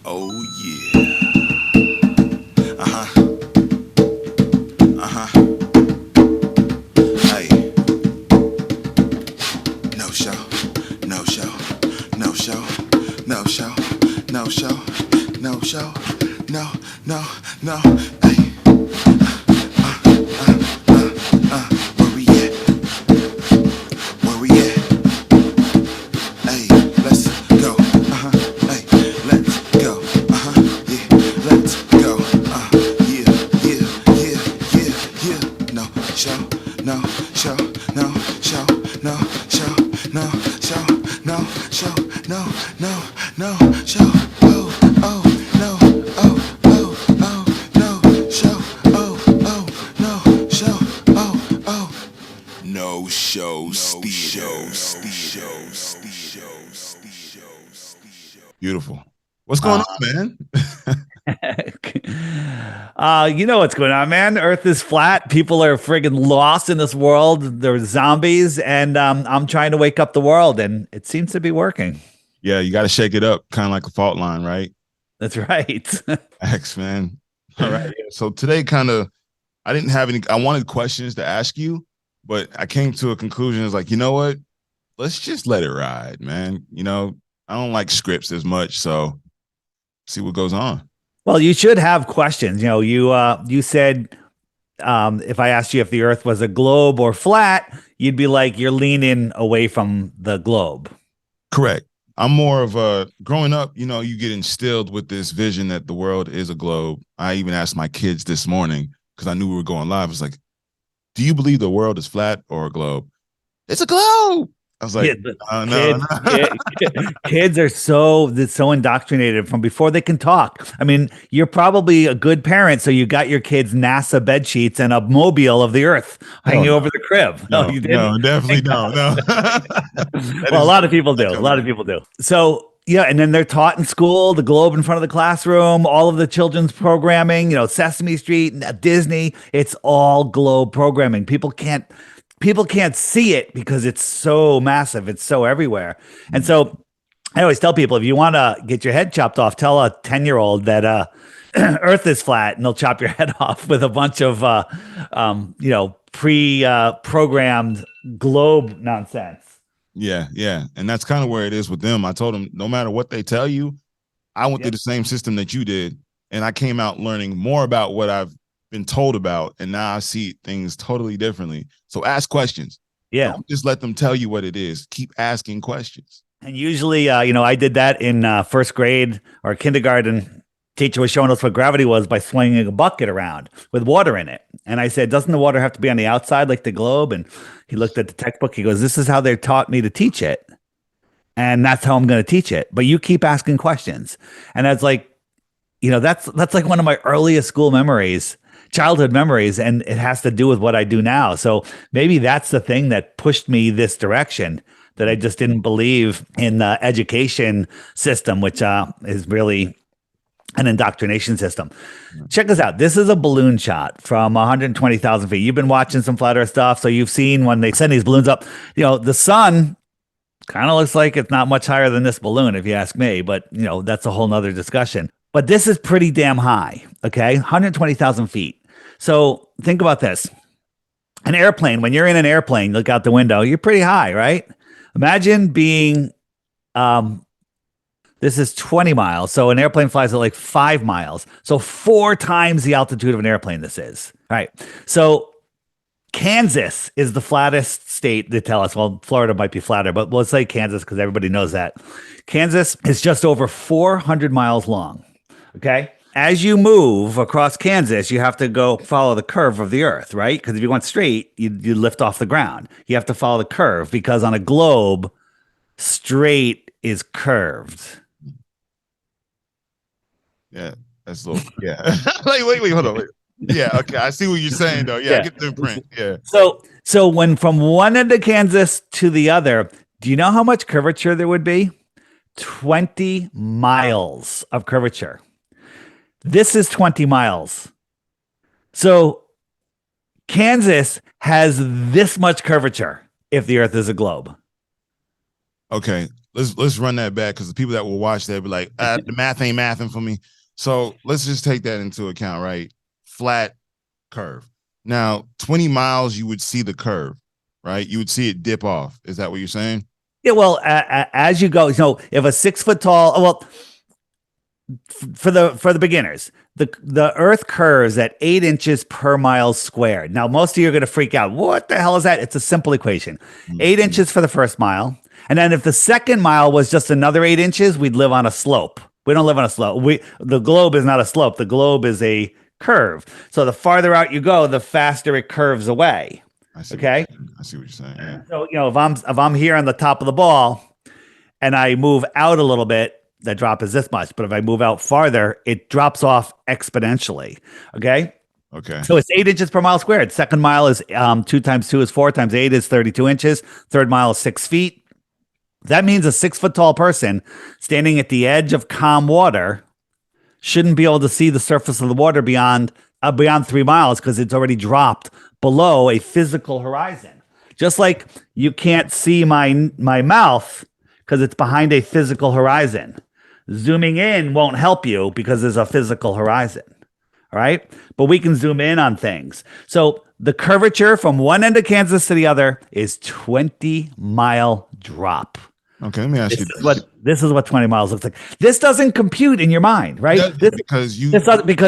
Oh yeah. Uh-huh. Uh-huh. Hey. No show. No show. No show. No show. No show. No show. No, no, no. Hey. Where we at? Where we at? Hey, let's go. Uh-huh. Hey, let's go. Uh-huh. Yeah, let's go. Yeah, yeah, yeah, yeah, yeah. No show, no show, no show, no show, no show, no show, no, no, no show. Oh, oh, no, oh, oh, oh, no show. Oh, oh, no show. Oh, oh. No show, Beautiful. What's going on, man? You know what's going on, man. Earth is flat. People are friggin' lost in this world. They're zombies, and I'm trying to wake up the world, and it seems to be working. Yeah, you got to shake it up, kind of like a fault line, right? That's right. X, man. All right. Yeah. So today, I didn't have any. I wanted questions to ask you, but I came to a conclusion. It's like, you know what? Let's just let it ride, man. I don't like scripts as much, so see what goes on. Well, you should have questions. You said if I asked you if the Earth was a globe or flat, you'd be like, you're leaning away from the globe. Correct. I'm more of a growing up, you get instilled with this vision that the world is a globe. I even asked my kids this morning because I knew we were going live. I was like, do you believe the world is flat or a globe? It's a globe. I was like, no. Kids are so indoctrinated from before they can talk. I mean, you're probably a good parent, so you got your kids NASA bed sheets and a mobile of the Earth hanging over the crib. No, you didn't. No, definitely no. Well, a lot of people do. A lot of people do. So yeah, and then they're taught in school, the globe in front of the classroom, all of the children's programming, Sesame Street, Disney, it's all globe programming. People can't see it because it's so massive. It's so everywhere. And so I always tell people, if you want to get your head chopped off, tell a 10-year-old that Earth is flat, and they'll chop your head off with a bunch of, pre-programmed globe nonsense. Yeah, yeah. And that's kind of where it is with them. I told them, no matter what they tell you, I went through the same system that you did. And I came out learning more about what I've been told about. And now I see things totally differently. So ask questions. Yeah. Don't just let them tell you what it is. Keep asking questions. And usually, I did that in first grade or kindergarten. Teacher was showing us what gravity was by swinging a bucket around with water in it. And I said, doesn't the water have to be on the outside like the globe? And he looked at the textbook. He goes, this is how they taught me to teach it. And that's how I'm going to teach it. But you keep asking questions. And that's like, that's like one of my earliest school memories, childhood memories. And it has to do with what I do now. So maybe that's the thing that pushed me this direction, that I just didn't believe in the education system, which is really an indoctrination system. Check this out. This is a balloon shot from 120,000 feet. You've been watching some flat earth stuff. So you've seen when they send these balloons up, the sun kind of looks like it's not much higher than this balloon, if you ask me, but that's a whole nother discussion. But this is pretty damn high. Okay. 120,000 feet. So think about this. An airplane, when you're in an airplane, look out the window, you're pretty high, right? Imagine being, this is 20 miles. So an airplane flies at like 5 miles. So 4 times the altitude of an airplane this is. All right. So Kansas is the flattest state, they tell us. Well, Florida might be flatter, but let's say Kansas because everybody knows that. Kansas is just over 400 miles long. Okay. As you move across Kansas, you have to go follow the curve of the earth, right? Because if you went straight, you lift off the ground. You have to follow the curve because on a globe, straight is curved. Yeah, that's a little, yeah. wait, hold on. Wait. Yeah, okay. I see what you're saying, though. Yeah, I get the print. Yeah. So when from one end of Kansas to the other, do you know how much curvature there would be? 20 miles of curvature. This is 20 miles. So Kansas has this much curvature if the earth is a globe. Okay. let's run that back, because the people that will watch that be like, the math ain't mathing for me. So let's just take that into account, right? Flat curve. Now, 20 miles, you would see the curve, right? You would see it dip off. Is that what you're saying? Yeah, well, as you go, so if a 6 foot tall, well, for the beginners, the Earth curves at 8 inches per mile squared. Now, most of you are going to freak out. What the hell is that? It's a simple equation: 8 inches for the first mile, and then if the second mile was just another 8 inches, we'd live on a slope. We don't live on a slope. The globe is not a slope. The globe is a curve. So the farther out you go, the faster it curves away. I see. Okay. I see what you're saying. Yeah. So if I'm here on the top of the ball and I move out a little bit, that drop is this much. But if I move out farther, it drops off exponentially. Okay. Okay. So it's 8 inches per mile squared. Second mile is 2 times 2 is 4 times 8 is 32 inches. Third mile is 6 feet. That means a 6 foot tall person standing at the edge of calm water shouldn't be able to see the surface of the water beyond 3 miles, because it's already dropped below a physical horizon. Just like you can't see my mouth because it's behind a physical horizon. Zooming in won't help you because there's a physical horizon. All right. But we can zoom in on things. So the curvature from one end of Kansas to the other is 20-mile drop. Okay, let me ask you This is what 20 miles looks like. This doesn't compute in your mind, right? Because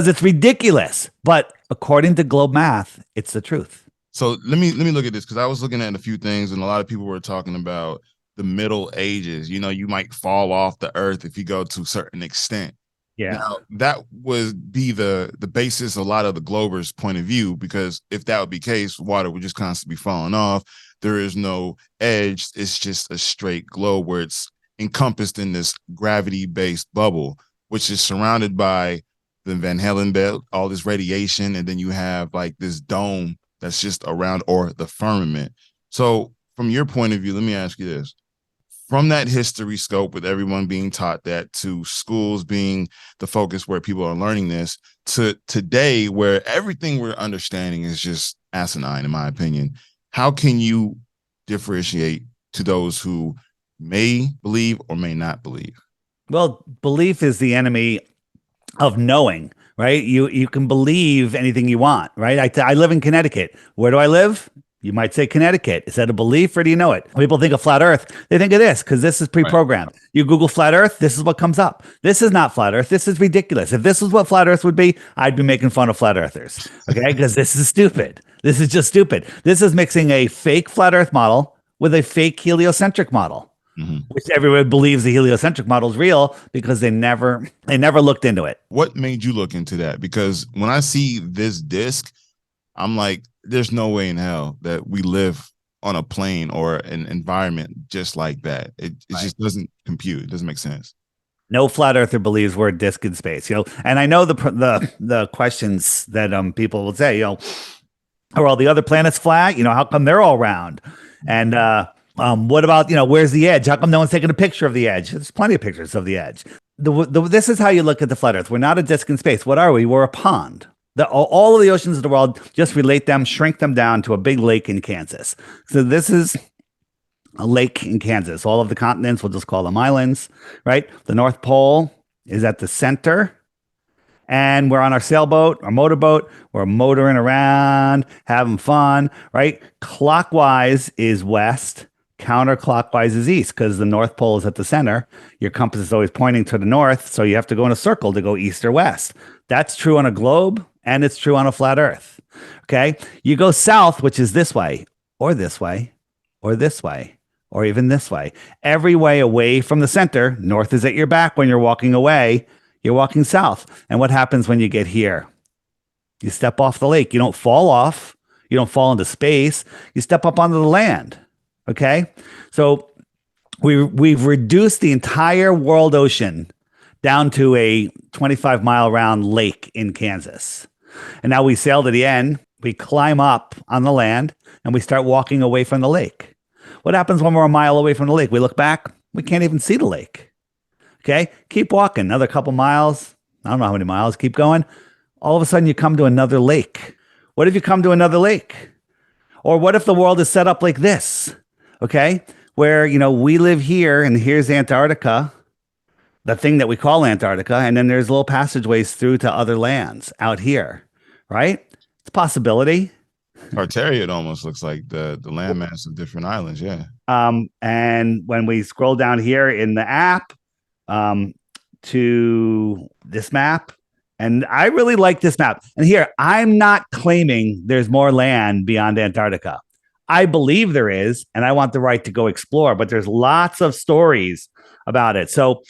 it's ridiculous. But according to globe math, it's the truth. So let me look at this, because I was looking at a few things, and a lot of people were talking about the Middle Ages. You might fall off the earth if you go to a certain extent. Yeah. Now, that would be the basis of a lot of the Globers' point of view, because if that would be the case, water would just constantly be falling off. There is no edge. It's just a straight globe where it's encompassed in this gravity-based bubble, which is surrounded by the Van Halen belt, all this radiation, and then you have like this dome that's just around, or the firmament. So from your point of view, let me ask you this. From that history scope, with everyone being taught that, to schools being the focus where people are learning this, to today where everything we're understanding is just asinine, in my opinion, how can you differentiate to those who may believe or may not believe? Well, belief is the enemy of knowing, right? You can believe anything you want, right? I live in Connecticut. Where do I live? You might say Connecticut. Is that a belief, or do you know it? People think of flat earth. They think of this because this is pre-programmed. Right. You Google flat earth, this is what comes up. This is not flat earth. This is ridiculous. If this is what flat earth would be, I'd be making fun of flat earthers, okay? Because this is stupid. This is just stupid. This is mixing a fake flat earth model with a fake heliocentric model, which everyone believes the heliocentric model is real because they never looked into it. What made you look into that? Because when I see this disc, I'm like, there's no way in hell that we live on a plane or an environment just like that. It just doesn't compute. It doesn't make sense. No flat earther believes we're a disc in space, And I know the questions that people will say, are all the other planets flat? How come they're all round? And what about where's the edge? How come no one's taking a picture of the edge? There's plenty of pictures of the edge. This is how you look at the flat Earth. We're not a disc in space. What are we? We're a pond. All of the oceans of the world, just shrink them down to a big lake in Kansas. So this is a lake in Kansas. All of the continents, we'll just call them islands, right? The North Pole is at the center. And we're on our sailboat, our motorboat. We're motoring around, having fun, right? Clockwise is west. Counterclockwise is east, because the North Pole is at the center. Your compass is always pointing to the north, so you have to go in a circle to go east or west. That's true on a globe, and it's true on a flat Earth. Okay? You go south, which is this way, or this way, or this way, or even this way. Every way away from the center. North is at your back when you're walking away. You're walking south. And what happens when you get here? You step off the lake. You don't fall off. You don't fall into space. You step up onto the land. Okay? So we've reduced the entire world ocean down to a 25-mile round lake in Kansas. And now we sail to the end. We climb up on the land, and we start walking away from the lake. What happens when we're a mile away from the lake? We look back. We can't even see the lake. Okay? Keep walking. Another couple miles. I don't know how many miles. Keep going. All of a sudden, you come to another lake. What if you come to another lake? Or what if the world is set up like this? Okay? where, we live here and here's Antarctica, the thing that we call Antarctica. And then there's little passageways through to other lands out here, right? It's a possibility. Tartaria, it almost looks like the landmass of different islands. Yeah. And when we scroll down here in the app to this map, and I really like this map. And here, I'm not claiming there's more land beyond Antarctica. I believe there is, and I want the right to go explore, but there's lots of stories about it. So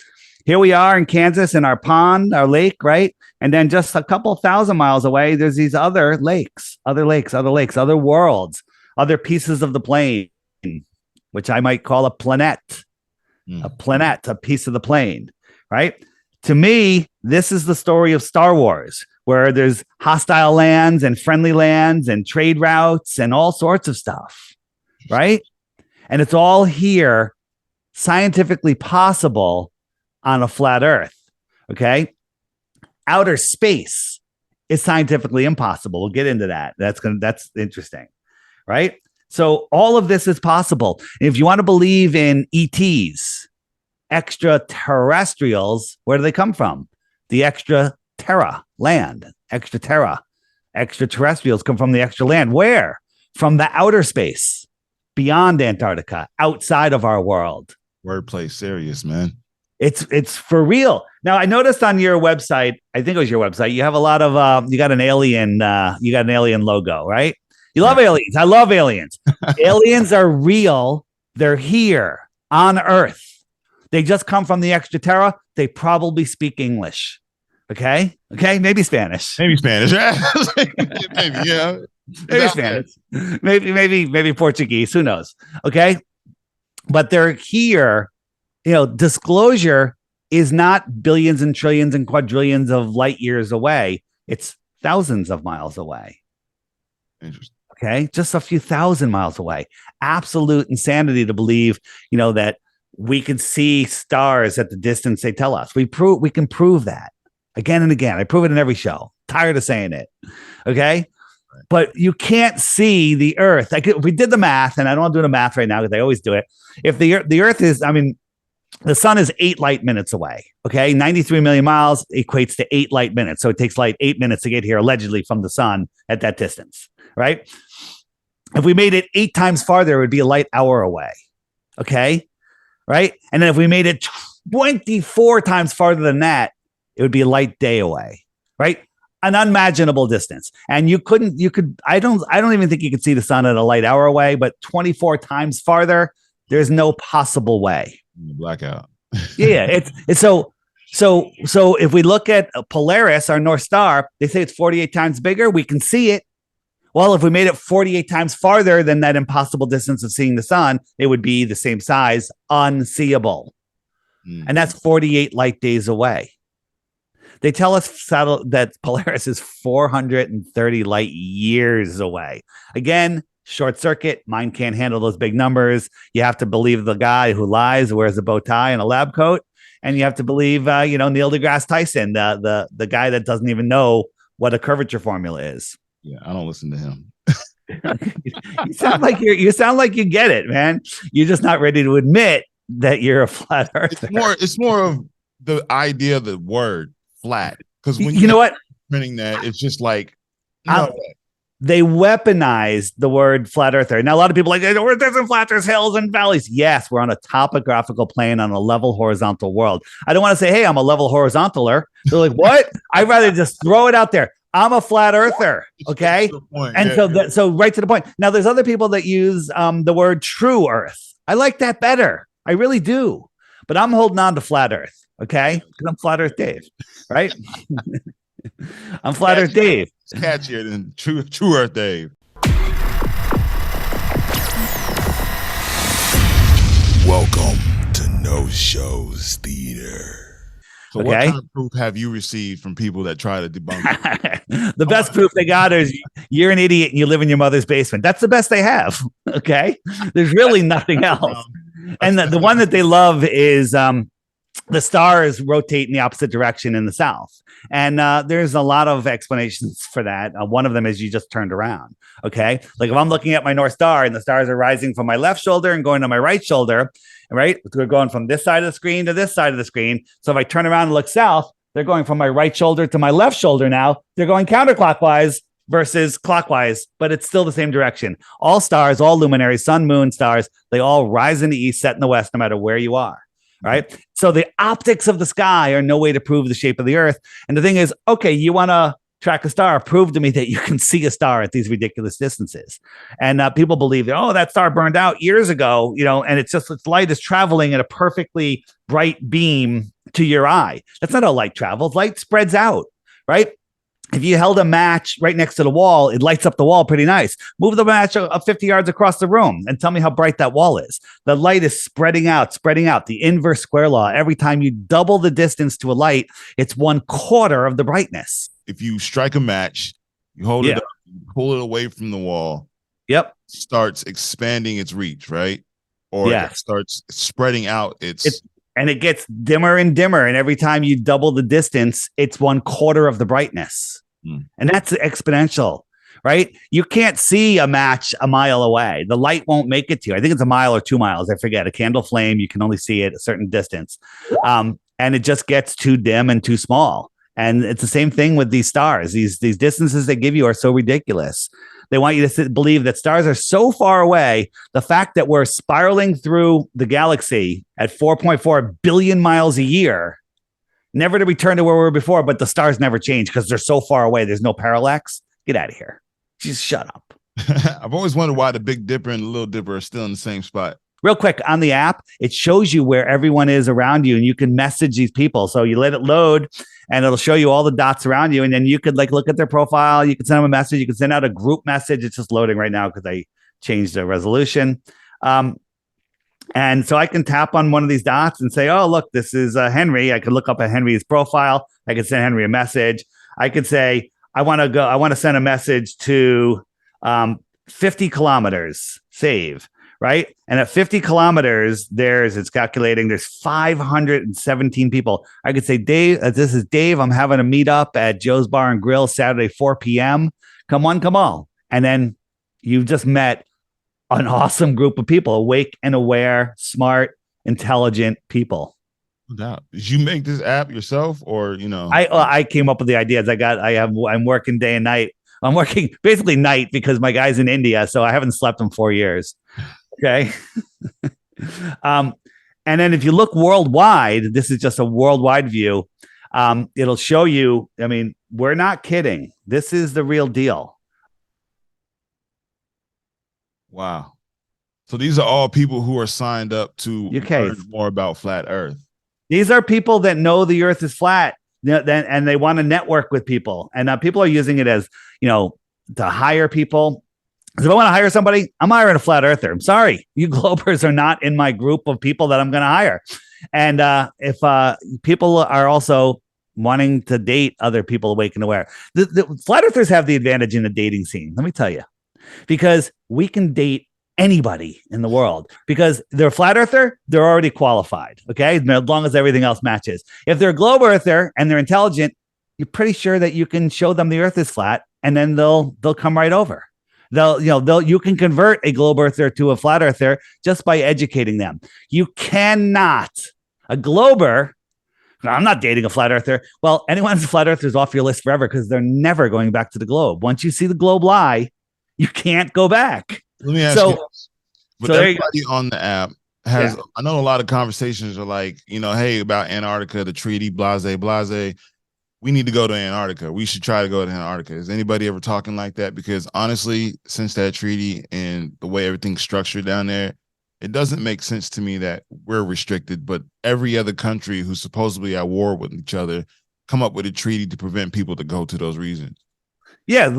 here we are in Kansas in our pond, our lake, right? And then just a couple thousand miles away, there's these other lakes, other worlds, other pieces of the plane, which I might call a planet, a piece of the plane, right? To me, this is the story of Star Wars, where there's hostile lands and friendly lands and trade routes and all sorts of stuff, right? And it's all here, scientifically possible on a flat Earth, okay? Outer space is scientifically impossible. We'll get into that. That's interesting, right? So all of this is possible. If you want to believe in ETs, extraterrestrials, where do they come from? The extra terra land, extraterrestrials come from the extra land. Where? From the outer space, beyond Antarctica, outside of our world. Wordplay serious, man. It's for real. Now, I noticed on your website, I think it was your website, you have a lot of you got an alien logo, right? You love aliens. I love aliens. Aliens are real. They're here on Earth. They just come from the extra terra. They probably speak English. Okay. Maybe Spanish. Maybe Spanish. Maybe, yeah. Maybe Spanish. Maybe Portuguese. Who knows? Okay. But they're here. Disclosure is not billions and trillions and quadrillions of light years away. It's thousands of miles away. Interesting. Okay. Just a few thousand miles away. Absolute insanity to believe, that we can see stars at the distance they tell us. We can prove that again and again. I prove it in every show. Tired of saying it. Okay. Right. But you can't see the Earth. If we did the math, and I don't want to do the math right now because I always do it. If the Earth is, the sun is 8 light minutes away. Okay. 93 million miles equates to 8 light minutes. So it takes light 8 minutes to get here allegedly from the sun at that distance. Right. If we made it 8 times farther, it would be a light hour away. Okay. Right. And then if we made it 24 times farther than that, it would be a light day away. Right. An unimaginable distance. And I don't even think you could see the sun at a light hour away, but 24 times farther, there's no possible way. Blackout. Yeah. It's so if we look at Polaris, our North Star, they say it's 48 times bigger. We can see it. Well, if we made it 48 times farther than that impossible distance of seeing the sun, it would be the same size, unseeable. And that's 48 light days away. They tell us that Polaris is 430 light years away. Again, short circuit. Mind can't handle those big numbers. You have to believe the guy who lies, wears a bow tie and a lab coat. And you have to believe, Neil deGrasse Tyson, the guy that doesn't even know what a curvature formula is. Yeah, I don't listen to him. You sound like you get it, man. You're just not ready to admit that you're a flat earther. It's more of the idea of the word flat. Because when you know what, printing that, it's just like they weaponized the word flat earther. Now a lot of people are like, Earth isn't flat, there's hills and valleys. Yes, we're on a topographical plane on a level horizontal world. I don't want to say, hey, I'm a level horizontaler. They're like, what? I'd rather just throw it out there. I'm a flat earther. Okay. So right to the point. Now there's other people that use the word true earth. I like that better. I really do. But I'm holding on to flat earth. Okay. Because I'm flat earth Dave. Right. I'm flat earth Dave. It's catchier than true earth Dave. Welcome to Knosho's Theater. So what kind of proof have you received from people that try to debunk it? The best proof they got is you're an idiot and you live in your mother's basement. That's the best they have. Okay. There's really nothing else. And the one that they love is the stars rotate in the opposite direction in the south. And there's a lot of explanations for that. One of them is you just turned around. Okay. Like if I'm looking at my North Star and the stars are rising from my left shoulder and going to my right shoulder, right? They're going from this side of the screen to this side of the screen. So if I turn around and look south, they're going from my right shoulder to my left shoulder now. They're going counterclockwise versus clockwise, but it's still the same direction. All stars, all luminaries, sun, moon, stars, they all rise in the east, set in the west, no matter where you are. Right. So the optics of the sky are no way to prove the shape of the earth. And the thing is, okay, you want to track a star, prove to me that you can see a star at these ridiculous distances. And people believe that, oh, that star burned out years ago, and it's just its light is traveling at a perfectly bright beam to your eye. That's not how light travels. Light spreads out, right? If you held a match right next to the wall, it lights up the wall pretty nice. Move the match 50 yards across the room and tell me how bright that wall is. The light is spreading out, the inverse square law. Every time you double the distance to a light, it's 1/4 of the brightness. If you strike a match, you hold it up, you pull it away from the wall. Yep. Starts expanding its reach, right? Or it starts spreading out and it gets dimmer and dimmer. And every time you double the distance, it's 1/4 of the brightness. And that's exponential, right? You can't see a match a mile away. The light won't make it to you. I think it's a mile or 2 miles. I forget. A candle flame, you can only see it a certain distance. And it just gets too dim and too small. And it's the same thing with these stars. These distances they give you are so ridiculous. They want you to believe that stars are so far away. The fact that we're spiraling through the galaxy at 4.4 billion miles a year, never to return to where we were before, but the stars never change because they're so far away. There's no parallax. Get out of here. Just shut up. I've always wondered why the Big Dipper and the Little Dipper are still in the same spot. Real quick, on the app, it shows you where everyone is around you, and you can message these people. So you let it load, and it'll show you all the dots around you, and then you could look at their profile. You can send them a message. You can send out a group message. It's just loading right now because I changed the resolution. And so I can tap on one of these dots and say, oh, look, this is Henry. I could look up at Henry's profile. I could send Henry a message. I could say, I want to send a message to 50 kilometers, save. Right. And at 50 kilometers, it's calculating there's 517 people. I could say, Dave, this is Dave. I'm having a meetup at Joe's Bar and Grill Saturday, 4 p.m. Come on. And then you've just met an awesome group of people, awake and aware, smart, intelligent people. No doubt. Did you make this app yourself or, I came up with the ideas. I'm working day and night. I'm working basically night because my guy's in India. So I haven't slept in 4 years. Okay. And then if you look worldwide, this is just a worldwide view. It'll show you, we're not kidding. This is the real deal. Wow. So these are all people who are signed up to learn more about flat Earth. These are people that know the Earth is flat, and they want to network with people. And people are using it as, to hire people. If I want to hire somebody, I'm hiring a flat earther. I'm sorry. You globers are not in my group of people that I'm going to hire. And if people are also wanting to date other people awake and aware, the flat earthers have the advantage in the dating scene. Let me tell you, because we can date anybody in the world because they're a flat earther. They're already qualified. Okay. As long as everything else matches. If they're a globe earther and they're intelligent, you're pretty sure that you can show them the earth is flat and then they'll come right over. You can convert a globe earther to a flat earther just by educating them. You cannot. A glober, I'm not dating a flat earther. Well, anyone who's a flat earther is off your list forever because they're never going back to the globe. Once you see the globe lie, you can't go back. Let me ask you, but everybody on the app has, I know a lot of conversations are like, hey, about Antarctica, the treaty, blase. We need to go to Antarctica. We should try to go to Antarctica. Is anybody ever talking like that? Because honestly, since that treaty and the way everything's structured down there, it doesn't make sense to me that we're restricted, but every other country who's supposedly at war with each other come up with a treaty to prevent people to go to those regions. Yeah,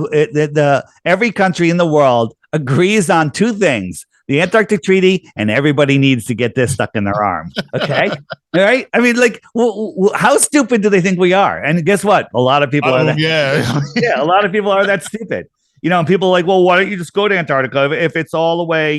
every country in the world agrees on two things: the Antarctic Treaty, and everybody needs to get this stuck in their arm. Okay, all right. How stupid do they think we are? And guess what? A lot of people are. A lot of people are that stupid. And people are like, well, why don't you just go to Antarctica if it's all the way,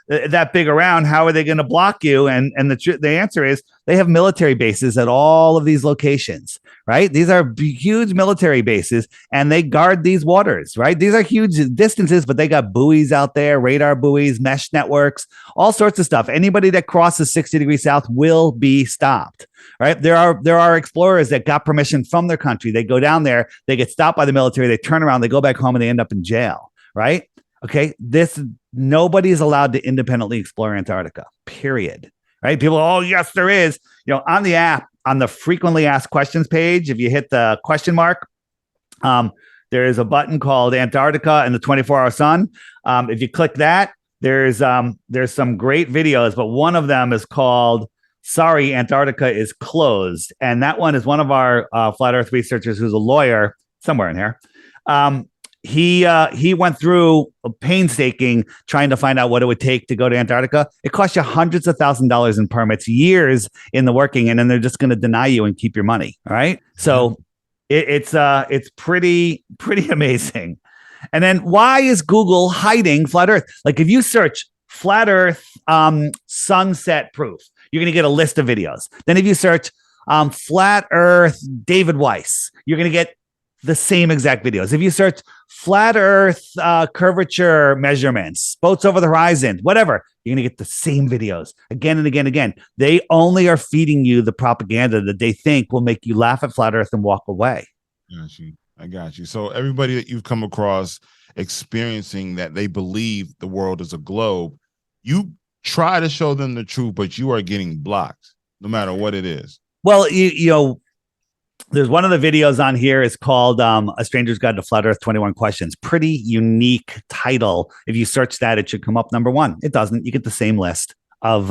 that big around, how are they going to block you? And the answer is they have military bases at all of these locations, right? These are huge military bases, and they guard these waters, right? These are huge distances, but they got buoys out there, radar buoys, mesh networks, all sorts of stuff. Anybody that crosses 60 degrees south will be stopped, right? There are explorers that got permission from their country. They go down there, they get stopped by the military, they turn around, they go back home, and they end up in jail, right? Okay, nobody is allowed to independently explore Antarctica, period. Right? People, oh, yes, there is. On the app, on the frequently asked questions page, if you hit the question mark, there is a button called Antarctica and the 24-hour sun. If you click that, there's some great videos, but one of them is called "Sorry, Antarctica is Closed," and that one is one of our flat Earth researchers who's a lawyer somewhere in here. He went through painstaking trying to find out what it would take to go to Antarctica. It costs you hundreds of $1,000s in permits, years in the working, and then they're just going to deny you and keep your money. All right. So it's pretty amazing. And then why is Google hiding flat Earth? Like if you search flat Earth sunset proof, you're going to get a list of videos. Then if you search flat Earth David Weiss, you're going to get the same exact videos. If you search flat Earth curvature measurements, boats over the horizon, whatever, you're going to get the same videos again and again and again. They only are feeding you the propaganda that they think will make you laugh at flat Earth and walk away. I got you. So everybody that you've come across experiencing that they believe the world is a globe, you try to show them the truth, but you are getting blocked no matter what it is. Well, you know, there's one of the videos on here is called A Stranger's Guide to Flat Earth 21 Questions. Pretty unique title. If you search that, it should come up number one. It doesn't. You get the same list of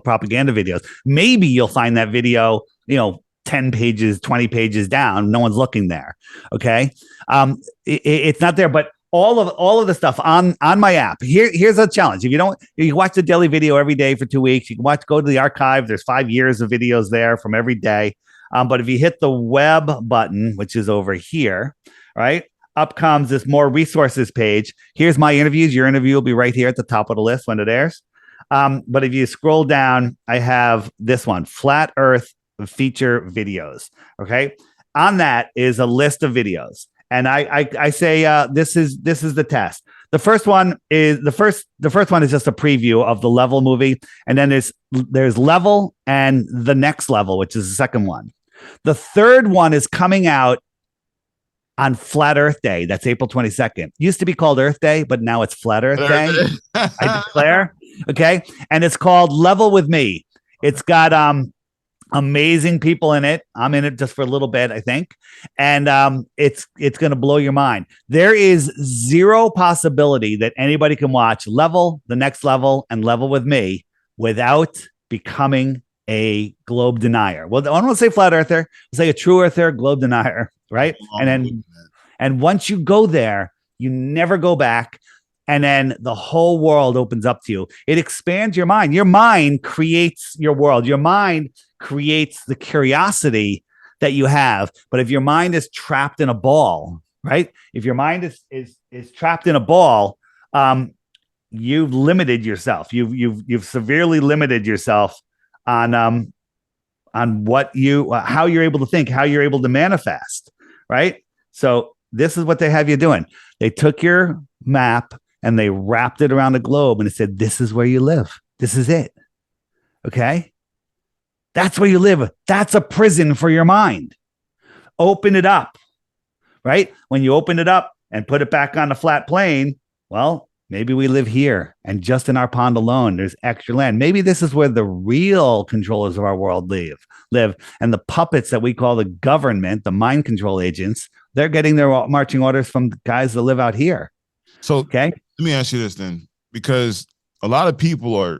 propaganda videos. Maybe you'll find that video, 10 pages, 20 pages down. No one's looking there. Okay. It's not there, but all of the stuff on my app. Here's a challenge. If you watch the daily video every day for 2 weeks, you can go to the archive. There's 5 years of videos there from every day. But if you hit the web button, which is over here, right, up comes this more resources page. Here's my interviews. Your interview will be right here at the top of the list when it airs. But if you scroll down, I have this one, Flat Earth feature videos. Okay. On that is a list of videos. And I say this is the test. The first one is just a preview of the Level movie, and then there's Level and the Next Level, which is the second one. The third one is coming out on Flat Earth Day. That's April 22nd. Used to be called Earth Day, but now it's Flat Earth Day. I declare. Okay, and it's called Level with Me. It's got amazing people in it. I'm in it just for a little bit, I think. And it's going to blow your mind. There is zero possibility that anybody can watch Level, the Next Level, and Level with Me without becoming a globe denier. Well, I don't want to say flat earther. I'll say a true earther, globe denier, right? And once you go there, you never go back. And then the whole world opens up to you. It expands your mind. Your mind creates your world. Your mind creates the curiosity that you have. But if your mind is trapped in a ball, right? If your mind is trapped in a ball, you've limited yourself. You've severely limited yourself on what how you're able to think, how you're able to manifest, right? So this is what they have you doing. They took your map and they wrapped it around the globe and it said, this is where you live. This is it. Okay. That's where you live. That's a prison for your mind. Open it up, right? When you open it up and put it back on the flat plane, well, maybe we live here and just in our pond alone, there's extra land. Maybe this is where the real controllers of our world live. And the puppets that we call the government, the mind control agents, they're getting their marching orders from the guys that live out here. So okay, let me ask you this then, because a lot of people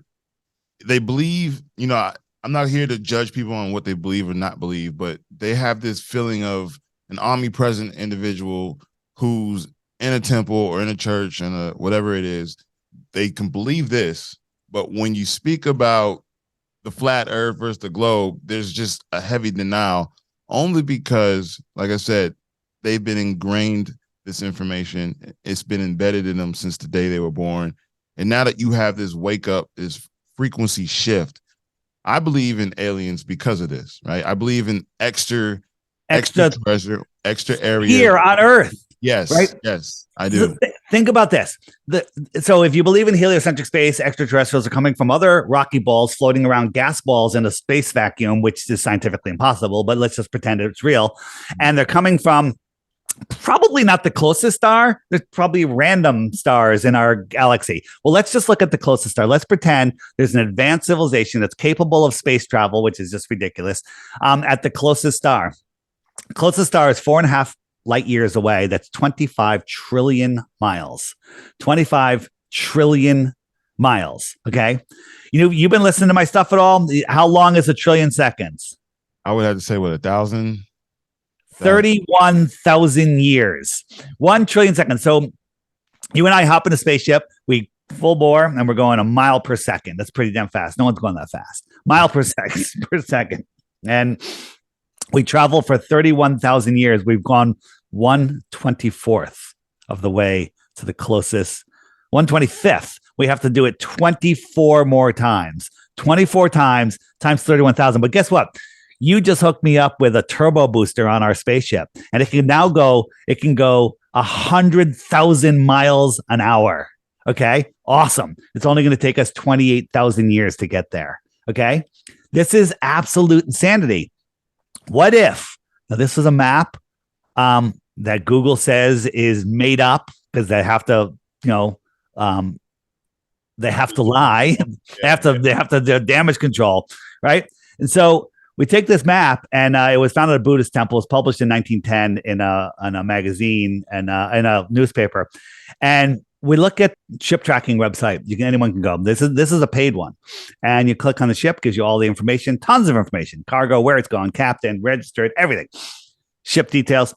they believe, I'm not here to judge people on what they believe or not believe, but they have this feeling of an omnipresent individual who's in a temple or in a church and whatever it is. They can believe this, but when you speak about the flat earth versus the globe, there's just a heavy denial, only because, like I said, they've been ingrained this information. It's been embedded in them since the day they were born. And now that you have this wake up, this frequency shift, I believe in aliens because of this, right? I believe in extra treasure, extra area here on Earth. Yes, right? Yes, I do. Think about this. So if you believe in heliocentric space, extraterrestrials are coming from other rocky balls floating around gas balls in a space vacuum, which is scientifically impossible, but let's just pretend it's real. And they're coming from probably not the closest star. There's probably random stars in our galaxy. Well, let's just look at the closest star. Let's pretend there's an advanced civilization that's capable of space travel, which is just ridiculous, at the closest star. Closest star is 4.5 light years away. That's 25 trillion miles. 25 trillion miles. Okay. You've been listening to my stuff at all? How long is a trillion seconds? I would have to say, 1,000? 31,000 years. 1 trillion seconds. So you and I hop in a spaceship. We full bore and we're going a mile per second. That's pretty damn fast. No one's going that fast. Mile per second. And we travel for 31,000 years. We've gone 1/24th of the way to the closest, 1/25th. We have to do it 24 more times. 24 times 31,000. But guess what? You just hooked me up with a turbo booster on our spaceship, and it can go 100,000 miles an hour. Okay. Awesome. It's only going to take us 28,000 years to get there. Okay. This is absolute insanity. What if, now this is a map that Google says is made up because they have to, they have to lie. They have to do damage control. Right. And so we take this map, and it was found at a Buddhist temple. It was published in 1910 in a magazine and in a newspaper. And we look at ship tracking website. Anyone can go. This is a paid one, and you click on the ship, gives you all the information, tons of information, cargo, where it's going, captain, registered, everything, ship details.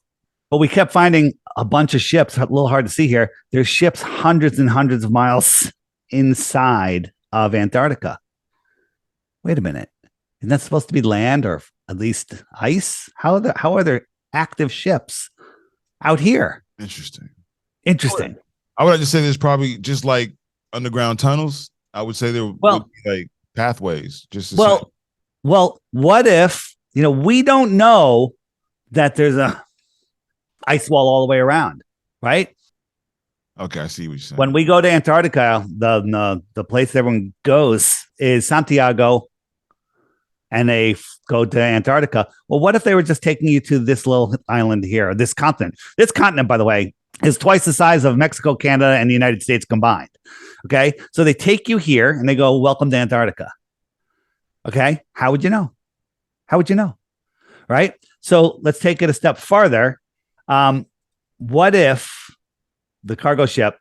But we kept finding a bunch of ships. A little hard to see here. There's ships hundreds and hundreds of miles inside of Antarctica. Wait a minute. Isn't that supposed to be land or at least ice? How are there active ships out here? Interesting. I would just say there's probably just like underground tunnels. I would say there would be like pathways. Well, what if, we don't know that there's a ice wall all the way around, right? Okay, I see what you're saying. When we go to Antarctica, the place everyone goes is Santiago, and they go to Antarctica. Well, what if they were just taking you to this little island here, this continent? This continent, by the way, is twice the size of Mexico, Canada, and the United States combined. Okay. So they take you here and they go, welcome to Antarctica. Okay. How would you know? Right. So let's take it a step farther. What if the cargo ship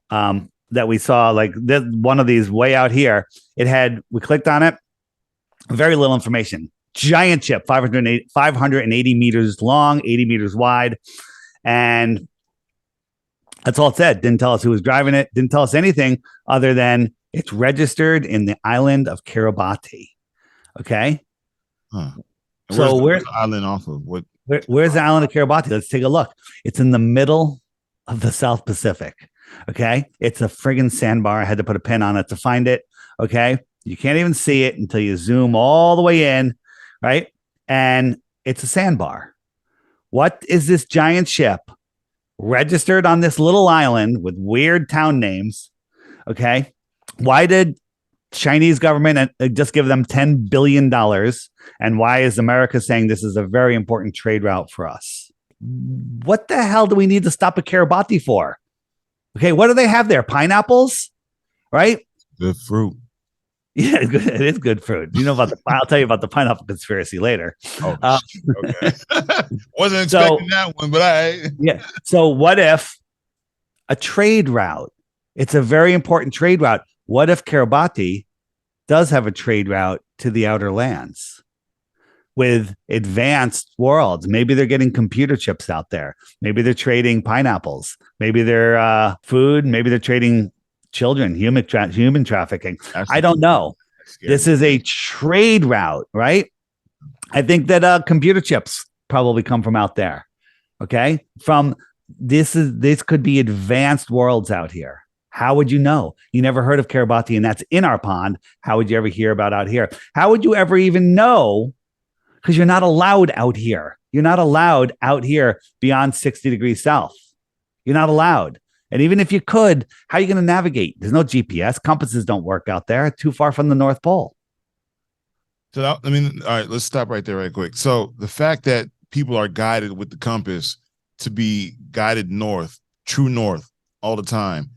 that we saw, like one of these way out here, we clicked on it, very little information, giant ship, 580 meters long, 80 meters wide. And that's all it said. Didn't tell us who was driving it. Didn't tell us anything other than it's registered in the island of Kiribati. Okay. Huh. So where's the island off of? What? Where's the island of Kiribati? Let's take a look. It's in the middle of the South Pacific. Okay. It's a friggin' sandbar. I had to put a pin on it to find it. Okay. You can't even see it until you zoom all the way in. Right. And it's a sandbar. What is this giant ship registered on this little island with weird town names? Okay. Why did Chinese government just give them $10 billion? And why is America saying this is a very important trade route for us? What the hell do we need to stop at Kiribati for? Okay. What do they have there? Pineapples, right? Good fruit. Yeah, it is good fruit. I'll tell you about the pineapple conspiracy later. Oh, okay. Wasn't expecting that one, but yeah. So what if a trade route? It's a very important trade route. What if Kiribati does have a trade route to the outer lands with advanced worlds? Maybe they're getting computer chips out there. Maybe they're trading pineapples. Maybe they're food. Maybe they're trading children, human trafficking. I don't know. This is a trade route, right? I think that computer chips probably come from out there. Okay. This could be advanced worlds out here. How would you know? You never heard of Kiribati, and that's in our pond. How would you ever hear about out here? How would you ever even know? Because you're not allowed out here. You're not allowed out here beyond 60 degrees south. You're not allowed. And even if you could, how are you going to navigate? There's no GPS. Compasses don't work out there. Too far from the North Pole. So, all right, let's stop right there right quick. So the fact that people are guided with the compass to be guided north, true north all the time.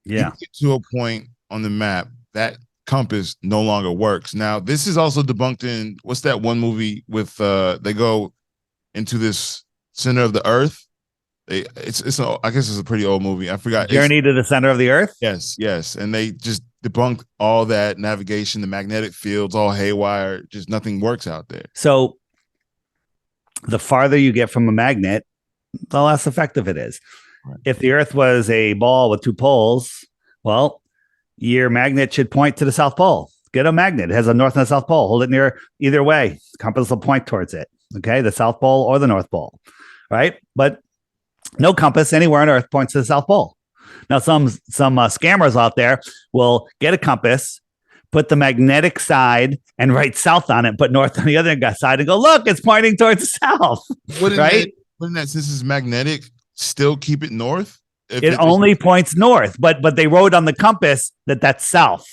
Yeah. You get to a point on the map that compass no longer works. Now, this is also debunked in, what's that one movie with, they go into this center of the earth. I guess it's a pretty old movie. I forgot. Journey to the Center of the Earth? Yes. And they just debunked all that navigation, the magnetic fields, all haywire. Just nothing works out there. So the farther you get from a magnet, the less effective it is. Right. If the Earth was a ball with two poles, well, your magnet should point to the South Pole. Get a magnet. It has a North and a South Pole. Hold it near either way. The compass will point towards it. Okay, the South Pole or the North Pole. Right? But no compass anywhere on Earth points to the South Pole. Now, some scammers out there will get a compass, put the magnetic side and write south on it, put north on the other side, and go, look, it's pointing towards the south. Right? Wouldn't that, since it's magnetic, still keep it north? It only points north, but they wrote on the compass that that's south.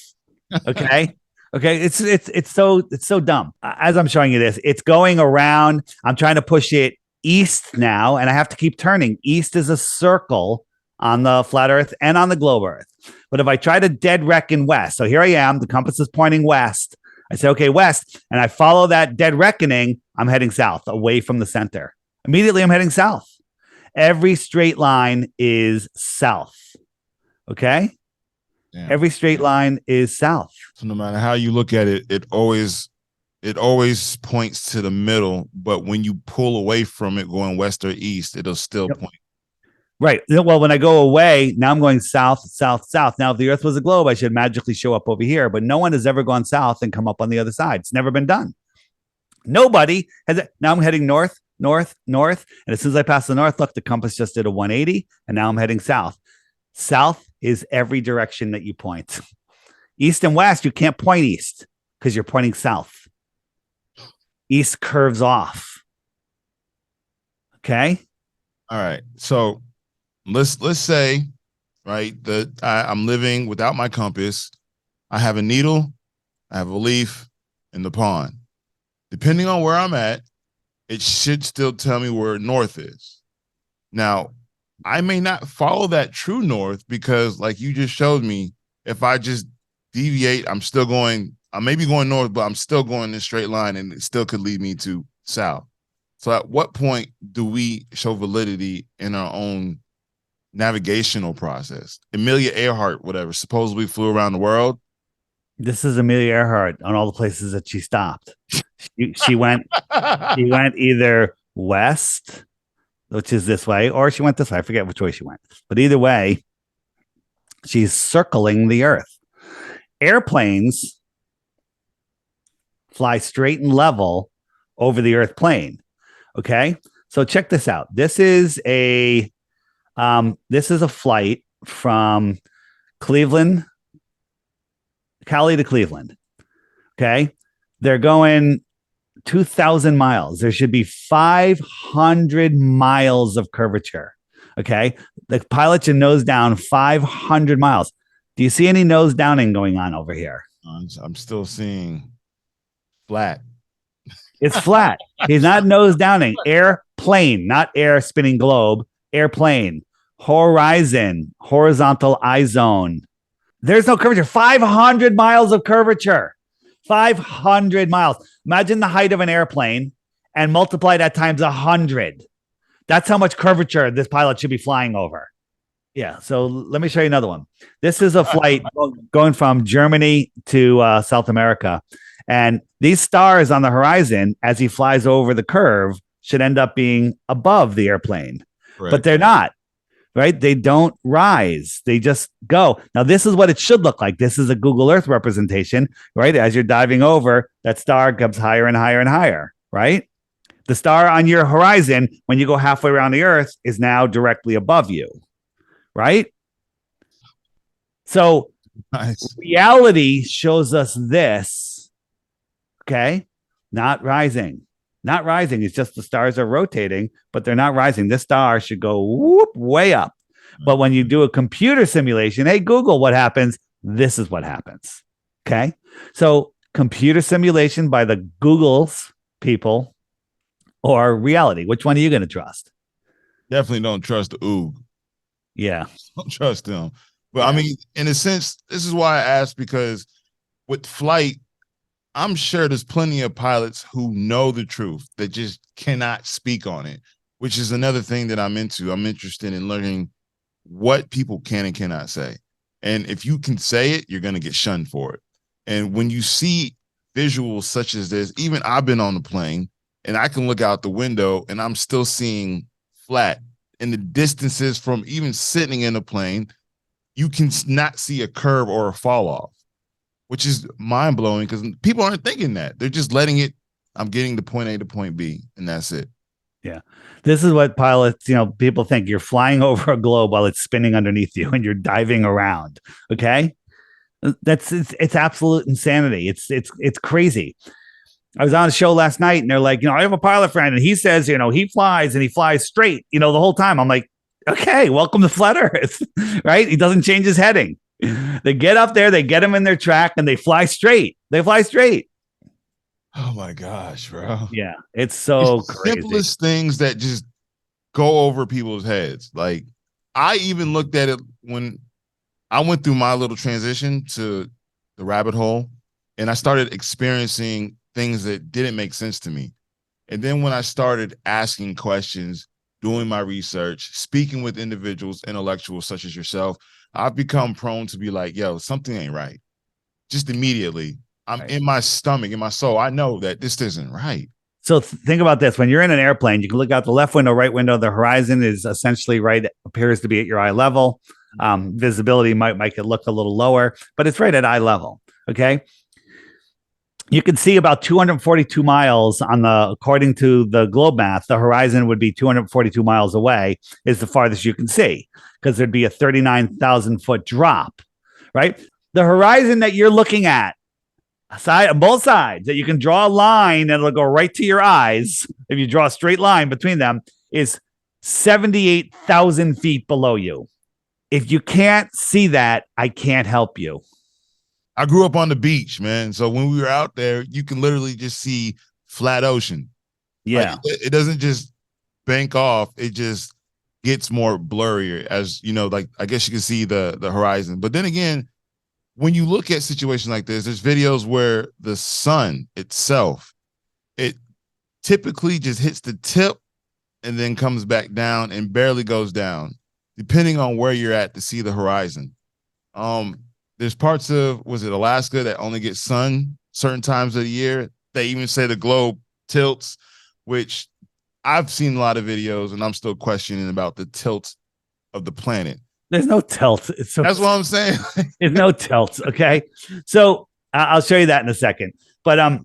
Okay. Okay. It's so dumb. As I'm showing you this, it's going around. I'm trying to push it east now, and I have to keep turning. East is a circle on the flat Earth and on the globe Earth. But if I try to dead reckon west, so here I am, the compass is pointing west. I say, okay, west, and I follow that dead reckoning, I'm heading south, away from the center. Immediately, I'm heading south. Every straight line is south. Okay? Damn. Every straight line is south. So no matter how you look at it, it always points to the middle, but when you pull away from it going west or east, it'll still point. Right. Well, when I go away, now I'm going south, south, south. Now, if the Earth was a globe, I should magically show up over here, but no one has ever gone south and come up on the other side. It's never been done. Nobody has it. Now I'm heading north, north, north. And as soon as I pass the north, look, the compass just did a 180, and now I'm heading south. South is every direction that you point. East and west, you can't point east because you're pointing south. East curves off. Okay. All right. So let's say, right, that I'm living without my compass. I have a needle, I have a leaf in the pond. Depending on where I'm at, it should still tell me where north is. Now, I may not follow that true north because, like you just showed me, if I just deviate, I may be going north, but I'm still going in a straight line, and it still could lead me to south. So at what point do we show validity in our own navigational process? Amelia Earhart, whatever, supposedly flew around the world. This is Amelia Earhart on all the places that she stopped. She went either west, which is this way, or she went this way. I forget which way she went. But either way, she's circling the Earth. Airplanes fly straight and level over the Earth plane. Okay, so check this out. This is a flight from Cleveland, Cali to Cleveland. Okay, they're going 2,000 miles. There should be 500 miles of curvature. Okay, the pilot should nose down 500 miles. Do you see any nose downing going on over here? I'm still seeing flat. It's flat. He's not nose downing. Airplane, not air spinning globe. Airplane. Horizon. Horizontal eye zone. There's no curvature. 500 miles of curvature. 500 miles. Imagine the height of an airplane and multiply that times 100. That's how much curvature this pilot should be flying over. Yeah. So let me show you another one. This is a flight going from Germany to South America. And these stars on the horizon, as he flies over the curve, should end up being above the airplane. Right. But they're not, right? They don't rise. They just go. Now, this is what it should look like. This is a Google Earth representation, right? As you're diving over, that star comes higher and higher and higher, right? The star on your horizon, when you go halfway around the Earth, is now directly above you, right? So Nice. reality shows us this, okay? Not rising. Not rising. It's just the stars are rotating, but they're not rising. This star should go whoop way up. But when you do a computer simulation, hey, Google, what happens? This is what happens. Okay. So computer simulation by the Google's people or reality. Which one are you going to trust? Definitely don't trust the Oog. Yeah. Don't trust them. But Yeah. I mean, in a sense, this is why I asked, because with flight, I'm sure there's plenty of pilots who know the truth that just cannot speak on it, which is another thing that I'm into. I'm interested in learning what people can and cannot say. And if you can say it, you're going to get shunned for it. And when you see visuals such as this, even I've been on the plane and I can look out the window and I'm still seeing flat in the distances from even sitting in a plane. You can not see a curve or a fall off, which is mind blowing because people aren't thinking that. They're just letting it. I'm getting to point A to point B, and that's it. Yeah. This is what pilots, people think you're flying over a globe while it's spinning underneath you and you're diving around. Okay. It's absolute insanity. It's crazy. I was on a show last night and they're like, I have a pilot friend and he says, he flies and he flies straight, the whole time. I'm like, okay, welcome to flat Earth, right? He doesn't change his heading. They get up there, they get him in their track and they fly straight. Oh my gosh, bro. Yeah, it's so it's crazy. Simplest things that just go over people's heads. Like I even looked at it when I went through my little transition to the rabbit hole and I started experiencing things that didn't make sense to me. And then when I started asking questions, doing my research, speaking with individuals, intellectuals such as yourself, I've become prone to be like, yo, something ain't right. Just immediately. I'm right. In my stomach, in my soul. I know that this isn't right. So think about this. When you're in an airplane, you can look out the left window, right window. The horizon is essentially right, appears to be at your eye level. Visibility might make it look a little lower, but it's right at eye level. Okay. You can see about 242 miles according to the globe math, the horizon would be 242 miles away is the farthest you can see because there'd be a 39,000 foot drop, right? The horizon that you're looking at, both sides, that you can draw a line and it'll go right to your eyes. If you draw a straight line between them, is 78,000 feet below you. If you can't see that, I can't help you. I grew up on the beach, man. So when we were out there, you can literally just see flat ocean. Yeah. Like, it doesn't just bank off. It just gets more blurrier as, like, I guess you can see the horizon. But then again, when you look at situations like this, there's videos where the sun itself, it typically just hits the tip and then comes back down and barely goes down, depending on where you're at to see the horizon. There's parts of, was it Alaska, that only get sun certain times of the year. They even say the globe tilts, which I've seen a lot of videos and I'm still questioning about the tilt of the planet. There's no tilt. That's what I'm saying. There's no tilt. Okay. So I'll show you that in a second. But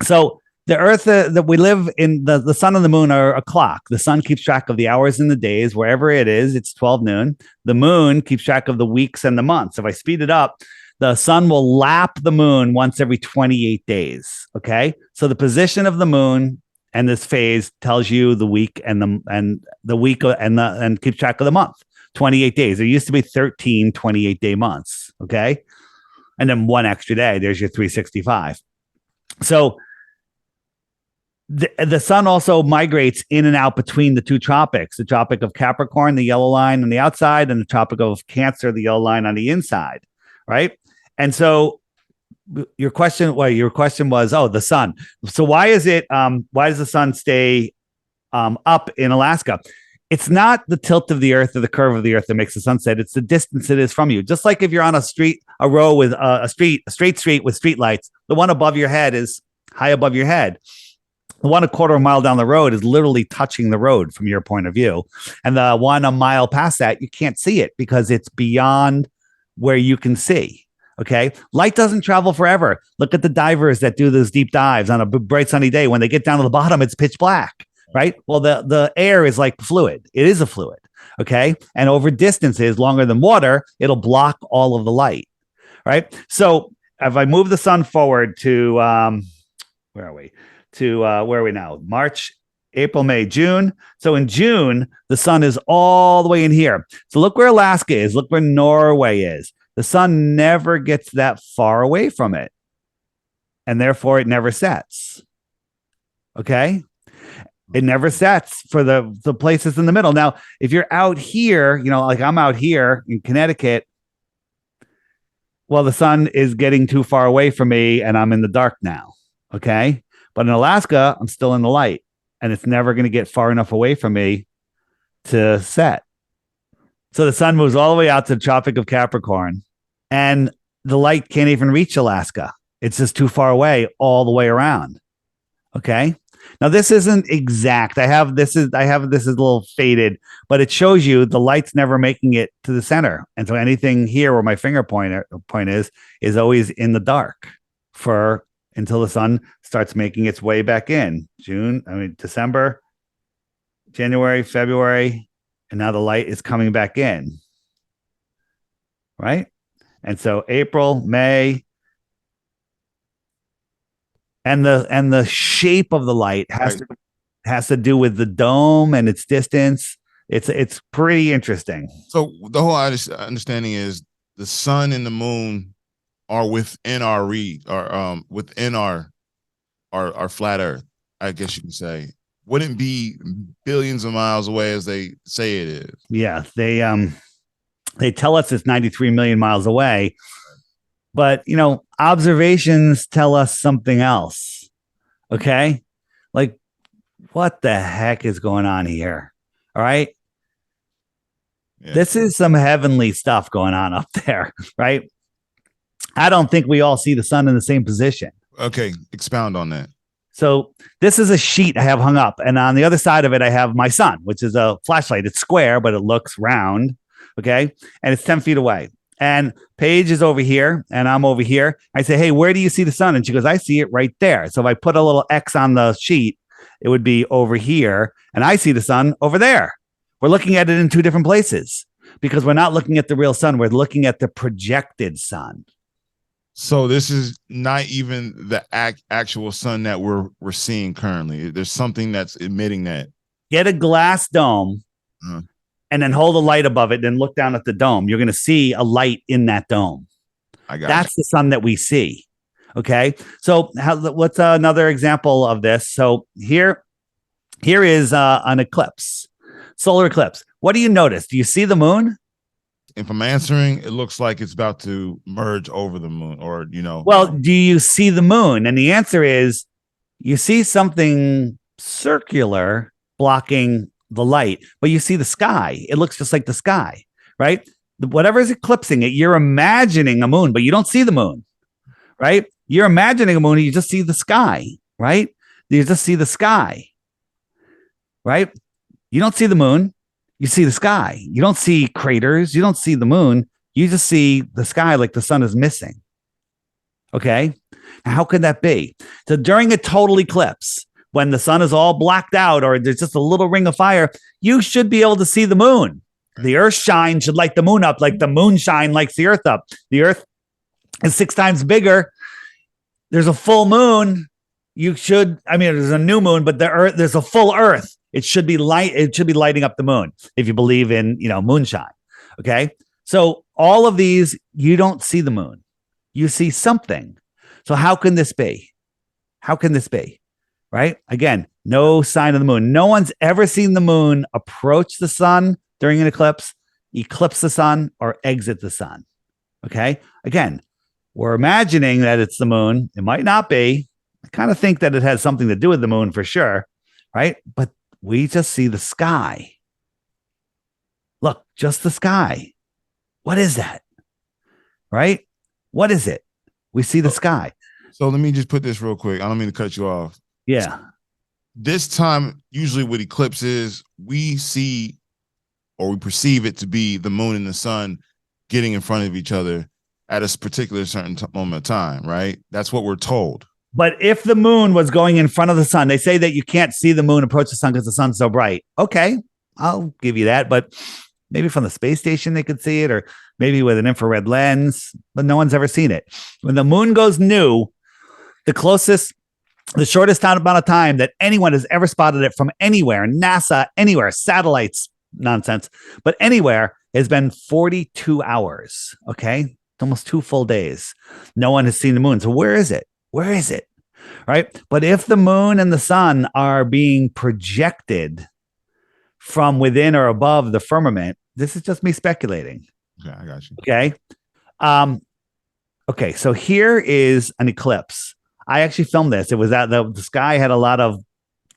so the Earth that we live in, the sun and the moon are a clock. The sun keeps track of the hours and the days. Wherever it is, it's 12 noon. The moon keeps track of the weeks and the months. If I speed it up, the sun will lap the moon once every 28 days. Okay. So the position of the moon and this phase tells you the week and the week and keeps track of the month. 28 days. There used to be 13 28-day months. Okay. And then one extra day. There's your 365. So the sun also migrates in and out between the two tropics, the Tropic of Capricorn, the yellow line on the outside, and the Tropic of Cancer, the yellow line on the inside. Right. And so your question was, the sun. So why does the sun stay up in Alaska? It's not the tilt of the Earth or the curve of the Earth that makes the sunset. It's the distance it is from you. Just like if you're on a row with a straight street with street lights, the one above your head is high above your head. The one a quarter of a mile down the road is literally touching the road from your point of view. And the one a mile past that, you can't see it because it's beyond where you can see. Okay. Light doesn't travel forever. Look at the divers that do those deep dives on a bright sunny day. When they get down to the bottom, it's pitch black. Right. Well, the air is like fluid. It is a fluid. Okay. And over distances longer than water, it'll block all of the light. Right. So if I move the sun forward to, where are we? To where are we now? March, April, May, June. So in June, the sun is all the way in here. So look where Alaska is. Look where Norway is. The sun never gets that far away from it. And therefore, it never sets. Okay. It never sets for the places in the middle. Now, if you're out here, like I'm out here in Connecticut, well, the sun is getting too far away from me and I'm in the dark now. Okay. But in Alaska, I'm still in the light and it's never going to get far enough away from me to set. So the sun moves all the way out to the Tropic of Capricorn and the light can't even reach Alaska. It's just too far away all the way around. Okay. Now this isn't exact. I have this is a little faded, but it shows you the light's never making it to the center. And so anything here where my finger point is always in the dark until the sun starts making its way back in. December, January, February, and now the light is coming back in. Right? And so April, May, and the shape of the light has to do with the dome and its distance. It's pretty interesting. So the whole understanding is the sun and the moon are within our within our flat Earth, I guess you can say. Wouldn't be billions of miles away as they say it is. Yeah, they tell us it's 93 million miles away. But, observations tell us something else. Okay. Like, what the heck is going on here? All right. Yeah. This is some heavenly stuff going on up there. Right. I don't think we all see the sun in the same position. Okay. Expound on that. So this is a sheet I have hung up. And on the other side of it, I have my sun, which is a flashlight. It's square, but it looks round. Okay. And it's 10 feet away. And Paige is over here and I'm over here. I say, hey, where do you see the sun? And she goes, I see it right there. So if I put a little X on the sheet, it would be over here. And I see the sun over there. We're looking at it in two different places because we're not looking at the real sun. We're looking at the projected sun. So this is not even the actual sun that we're seeing currently. There's something that's emitting that. Get a glass dome. And then hold a light above it, then look down at the dome. You're going to see a light in that dome. That's the sun that we see. Okay. So what's another example of this? So here is an eclipse, solar eclipse. What do you notice? Do you see the moon? If I'm answering, it looks like it's about to merge over the moon or, Well, do you see the moon? And the answer is you see something circular blocking the light, but you see the sky. It looks just like the sky, right? Whatever is eclipsing it, you're imagining a moon, but you don't see the moon, right? You're imagining a moon, and you just see the sky, right? You just see the sky, right? You don't see the moon. You see the sky. You don't see craters. You don't see the moon. You just see the sky like the sun is missing. Okay. Now, how could that be? So during a total eclipse, when the sun is all blacked out or there's just a little ring of fire, you should be able to see the moon. The earth shine should light the moon up like the moon shine lights the earth up. The earth is 6 times bigger. There's a full moon. There's a new moon, but there's a full earth. It should be lighting up the moon if you believe in, moonshine. Okay. So all of these, you don't see the moon. You see something. So how can this be? How can this be? Right? Again, no sign of the moon. No one's ever seen the moon approach the sun during an eclipse, eclipse the sun, or exit the sun. Okay? Again, we're imagining that it's the moon. It might not be. I kind of think that it has something to do with the moon for sure. Right? But we just see the sky. Look, just the sky. What is that? Right? What is it? We see the sky. So let me just put this real quick. I don't mean to cut you off. Yeah. This time, usually with eclipses, we see or we perceive it to be the moon and the sun getting in front of each other at a particular certain moment of time, right? That's what we're told. But if the moon was going in front of the sun, they say that you can't see the moon approach the sun because the sun's so bright. Okay. I'll give you that. But maybe from the space station they could see it, or maybe with an infrared lens, but no one's ever seen it. When the moon goes new, the shortest amount of time that anyone has ever spotted it from anywhere, NASA, anywhere, satellites, nonsense, but anywhere, has been 42 hours. Okay. It's almost 2 full days. No one has seen the moon. So where is it? Where is it? Right. But if the moon and the sun are being projected from within or above the firmament, this is just me speculating. Okay, I got you. Okay. Okay. So here is an eclipse. I actually filmed this. It was that the sky had a lot of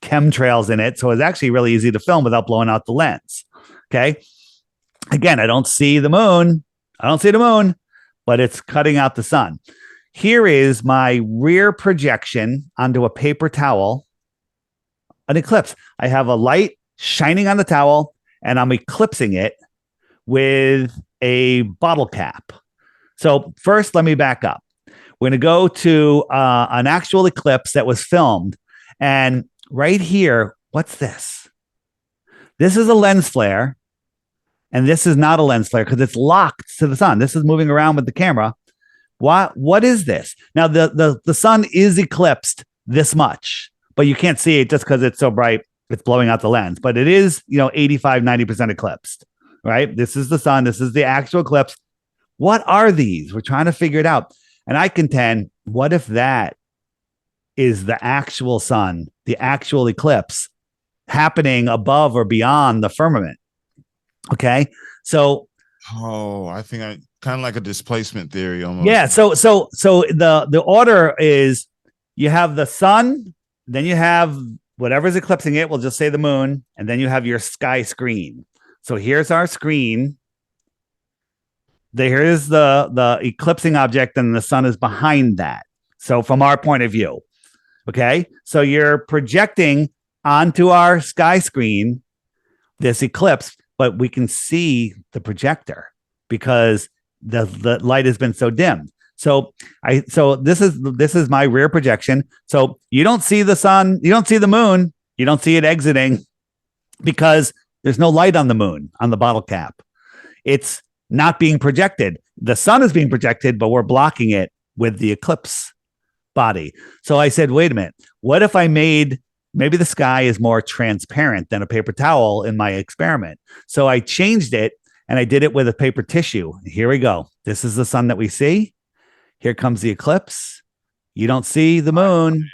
chemtrails in it. So it was actually really easy to film without blowing out the lens. Okay. Again, I don't see the moon. But it's cutting out the sun. Here is my rear projection onto a paper towel, an eclipse. I have a light shining on the towel and I'm eclipsing it with a bottle cap. So first, let me back up. We're going to go to an actual eclipse that was filmed. And right here, what's this? This is a lens flare. And this is not a lens flare because it's locked to the sun. This is moving around with the camera. What is this? Now, the sun is eclipsed this much, but you can't see it just because it's so bright. It's blowing out the lens. But it is, 85, 90% eclipsed, right? This is the sun. This is the actual eclipse. What are these? We're trying to figure it out. And I contend, what if that is the actual sun, the actual eclipse happening above or beyond the firmament? Okay. So, I think I kind of like a displacement theory almost. Yeah. So the order is you have the sun, then you have whatever's eclipsing it. We'll just say the moon, and then you have your sky screen. So here's our screen. Here is the eclipsing object, and the sun is behind that. So from our point of view, okay. So you're projecting onto our sky screen this eclipse, but we can see the projector because the light has been so dimmed. So this is my rear projection. So you don't see the sun, you don't see the moon, you don't see it exiting because there's no light on the moon on the bottle cap. It's not being projected. The sun is being projected, but we're blocking it with the eclipse body. So I said, wait a minute, what if I maybe the sky is more transparent than a paper towel in my experiment? So I changed it and I did it with a paper tissue. Here we go. This is the sun that we see. Here comes the eclipse. You don't see the moon.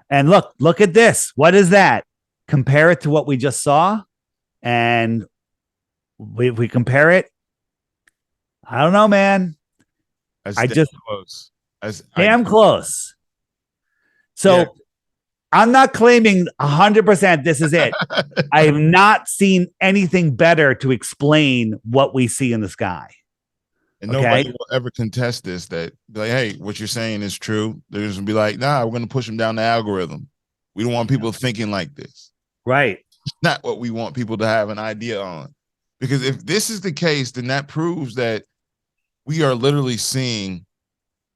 And look at this. What is that? Compare it to what we just saw. And we compare it. I don't know, man. Close. Damn close. So yeah. I'm not claiming 100% this is it. I have not seen anything better to explain what we see in the sky. And nobody will ever contest this, that like, hey, what you're saying is true. They're just gonna be like, nah, we're gonna push them down the algorithm. We don't want people thinking like this. Right. It's not what we want people to have an idea on. Because if this is the case, then that proves that we are literally seeing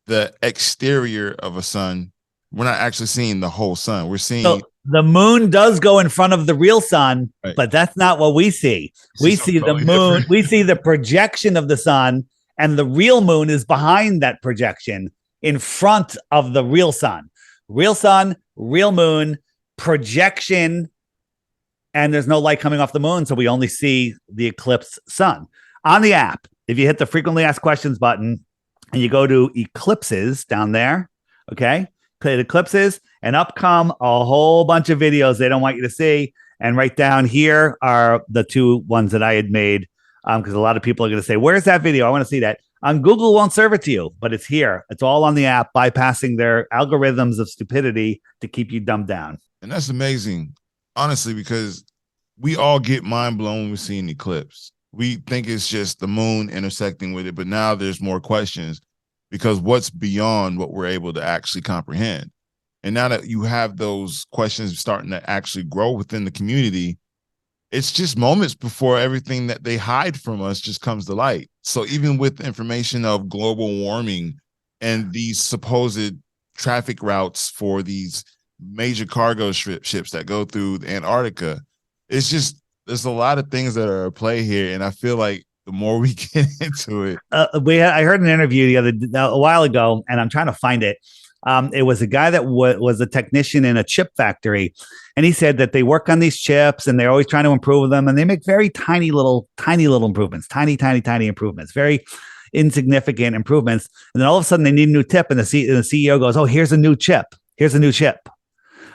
the exterior of a sun. We're not actually seeing the whole sun. We're seeing the moon does go in front of the real sun, right, but that's not what we see. We see the moon. Different. We see the projection of the sun, and the real moon is behind that projection in front of the real sun. Real sun, real moon, projection, and there's no light coming off the moon, so we only see the eclipsed sun. On the app, if you hit the frequently asked questions button and you go to eclipses down there, okay, click eclipses, and up come a whole bunch of videos they don't want you to see. And right down here are the 2 ones that I had made, because a lot of people are going to say, where's that video? I want to see that. Google won't serve it to you, but it's here. It's all on the app, bypassing their algorithms of stupidity to keep you dumbed down. And that's amazing, honestly, because we all get mind blown when we see an eclipse. We think it's just the moon intersecting with it, but now there's more questions because what's beyond what we're able to actually comprehend. And now that you have those questions starting to actually grow within the community, it's just moments before everything that they hide from us just comes to light. So even with the information of global warming and these supposed traffic routes for these major cargo ships that go through Antarctica, it's just there's a lot of things that are at play here, and I feel like the more we get into it, I heard an interview a while ago, and I'm trying to find it. It was a guy that was a technician in a chip factory, and he said that they work on these chips and they're always trying to improve them, and they make very tiny little improvements, tiny improvements, very insignificant improvements. And then all of a sudden they need a new tip, and the CEO goes, "Oh, here's a new chip. Here's a new chip."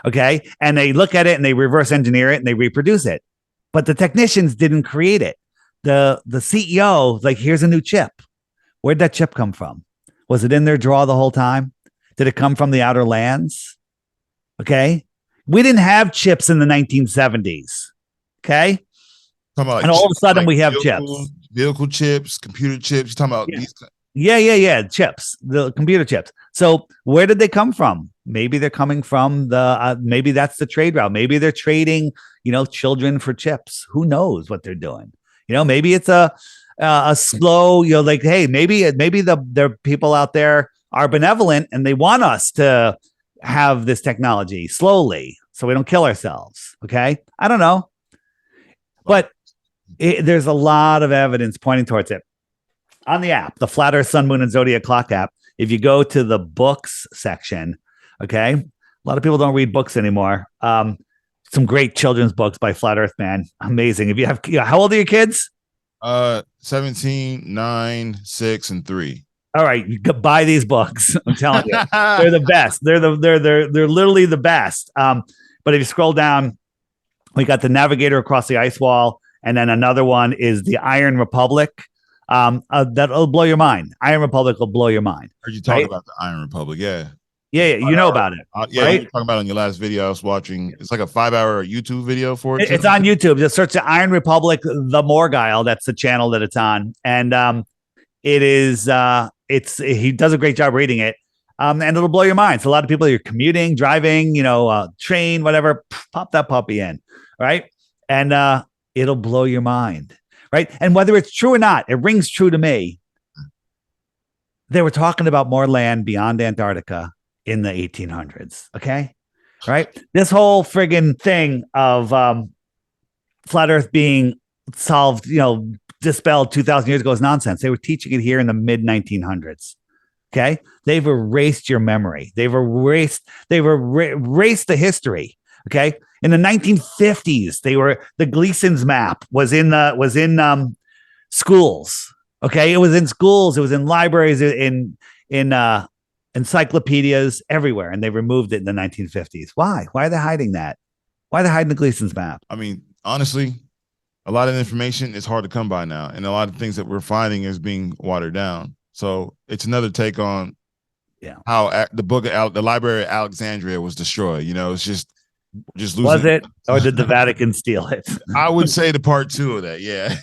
Okay, and they look at it and they reverse engineer it and they reproduce it, but the technicians didn't create it. The CEO like, "Here's a new chip." Where'd that chip come from? Was it in their drawer the whole time? Did it come from the outer lands? Okay. We didn't have chips in the 1970s. Okay. talking about And all of a sudden like we have vehicle chips, computer chips. You're talking about these. Yeah. Chips, the computer chips. So where did they come from? Maybe they're coming from maybe that's the trade route. Maybe they're trading, children for chips. Who knows what they're doing? Maybe it's a slow, like, hey, maybe the people out there are benevolent and they want us to have this technology slowly so we don't kill ourselves. Okay. I don't know. But there's a lot of evidence pointing towards it. On the app, the Flat Earth, Sun, Moon, and Zodiac Clock app, if you go to the books section, okay, a lot of people don't read books anymore. Some great children's books by Flat Earth Man. Amazing. If you have, how old are your kids? 17, 9, 6, and 3. All right, you could buy these books. I'm telling you, they're the best. They're literally the best. But if you scroll down, we got the Navigator Across the Ice Wall, and then another one is the Iron Republic. That'll blow your mind. Iron Republic will blow your mind. Heard you talk about the Iron Republic? Yeah. Yeah, you know about it. Yeah, right? you talking about it on your last video I was watching. It's like a 5-hour YouTube video for it. It's on YouTube. Just search the Iron Republic, the Morgile. That's the channel that it's on, and it is. He does a great job reading it, and it'll blow your mind. So a lot of people, you're commuting, driving, train, whatever, pop that puppy in, right? And it'll blow your mind, right? And whether it's true or not, it rings true to me. They were talking about more land beyond Antarctica in the 1800s. Okay. Right. This whole friggin' thing of flat Earth being solved, dispelled 2,000 years ago is nonsense. They were teaching it here in the mid 1900s. Okay. They've erased your memory. They've erased the history. Okay. In the 1950s, the Gleason's map was in schools. Okay. It was in schools. It was in libraries, in encyclopedias, everywhere. And they removed it in the 1950s. Why? Why are they hiding that? Why are they hiding the Gleason's map? I mean, honestly, a lot of information is hard to come by now. And a lot of things that we're finding is being watered down. So it's another take on how the Library of Alexandria was destroyed. It's just losing. Was it? Or did the Vatican steal it? I would say the part 2 of that. Yeah.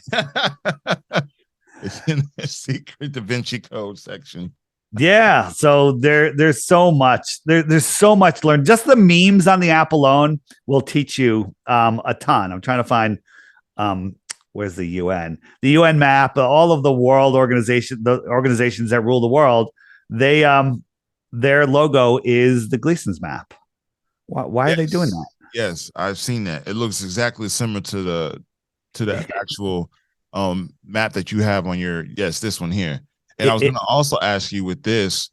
It's in the secret Da Vinci Code section. Yeah. So there's so much. There's so much to learn. Just the memes on the app alone will teach you a ton. I'm trying to find where's the UN? The UN map, all of the world organizations that rule the world, their logo is the Gleason's map. Why are they doing that? Yes, I've seen that. It looks exactly similar to the actual map that you have on this one here. And I was going to also ask you with this,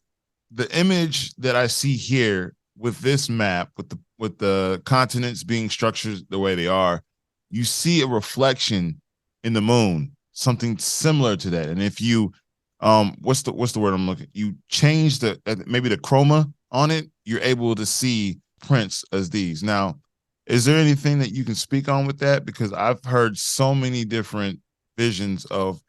the image that I see here with this map, with the continents being structured the way they are, you see a reflection in the moon, something similar to that. And if you, what's the word I'm looking? You change maybe the chroma on it, you're able to see prints as these. Now, is there anything that you can speak on with that? Because I've heard so many different visions of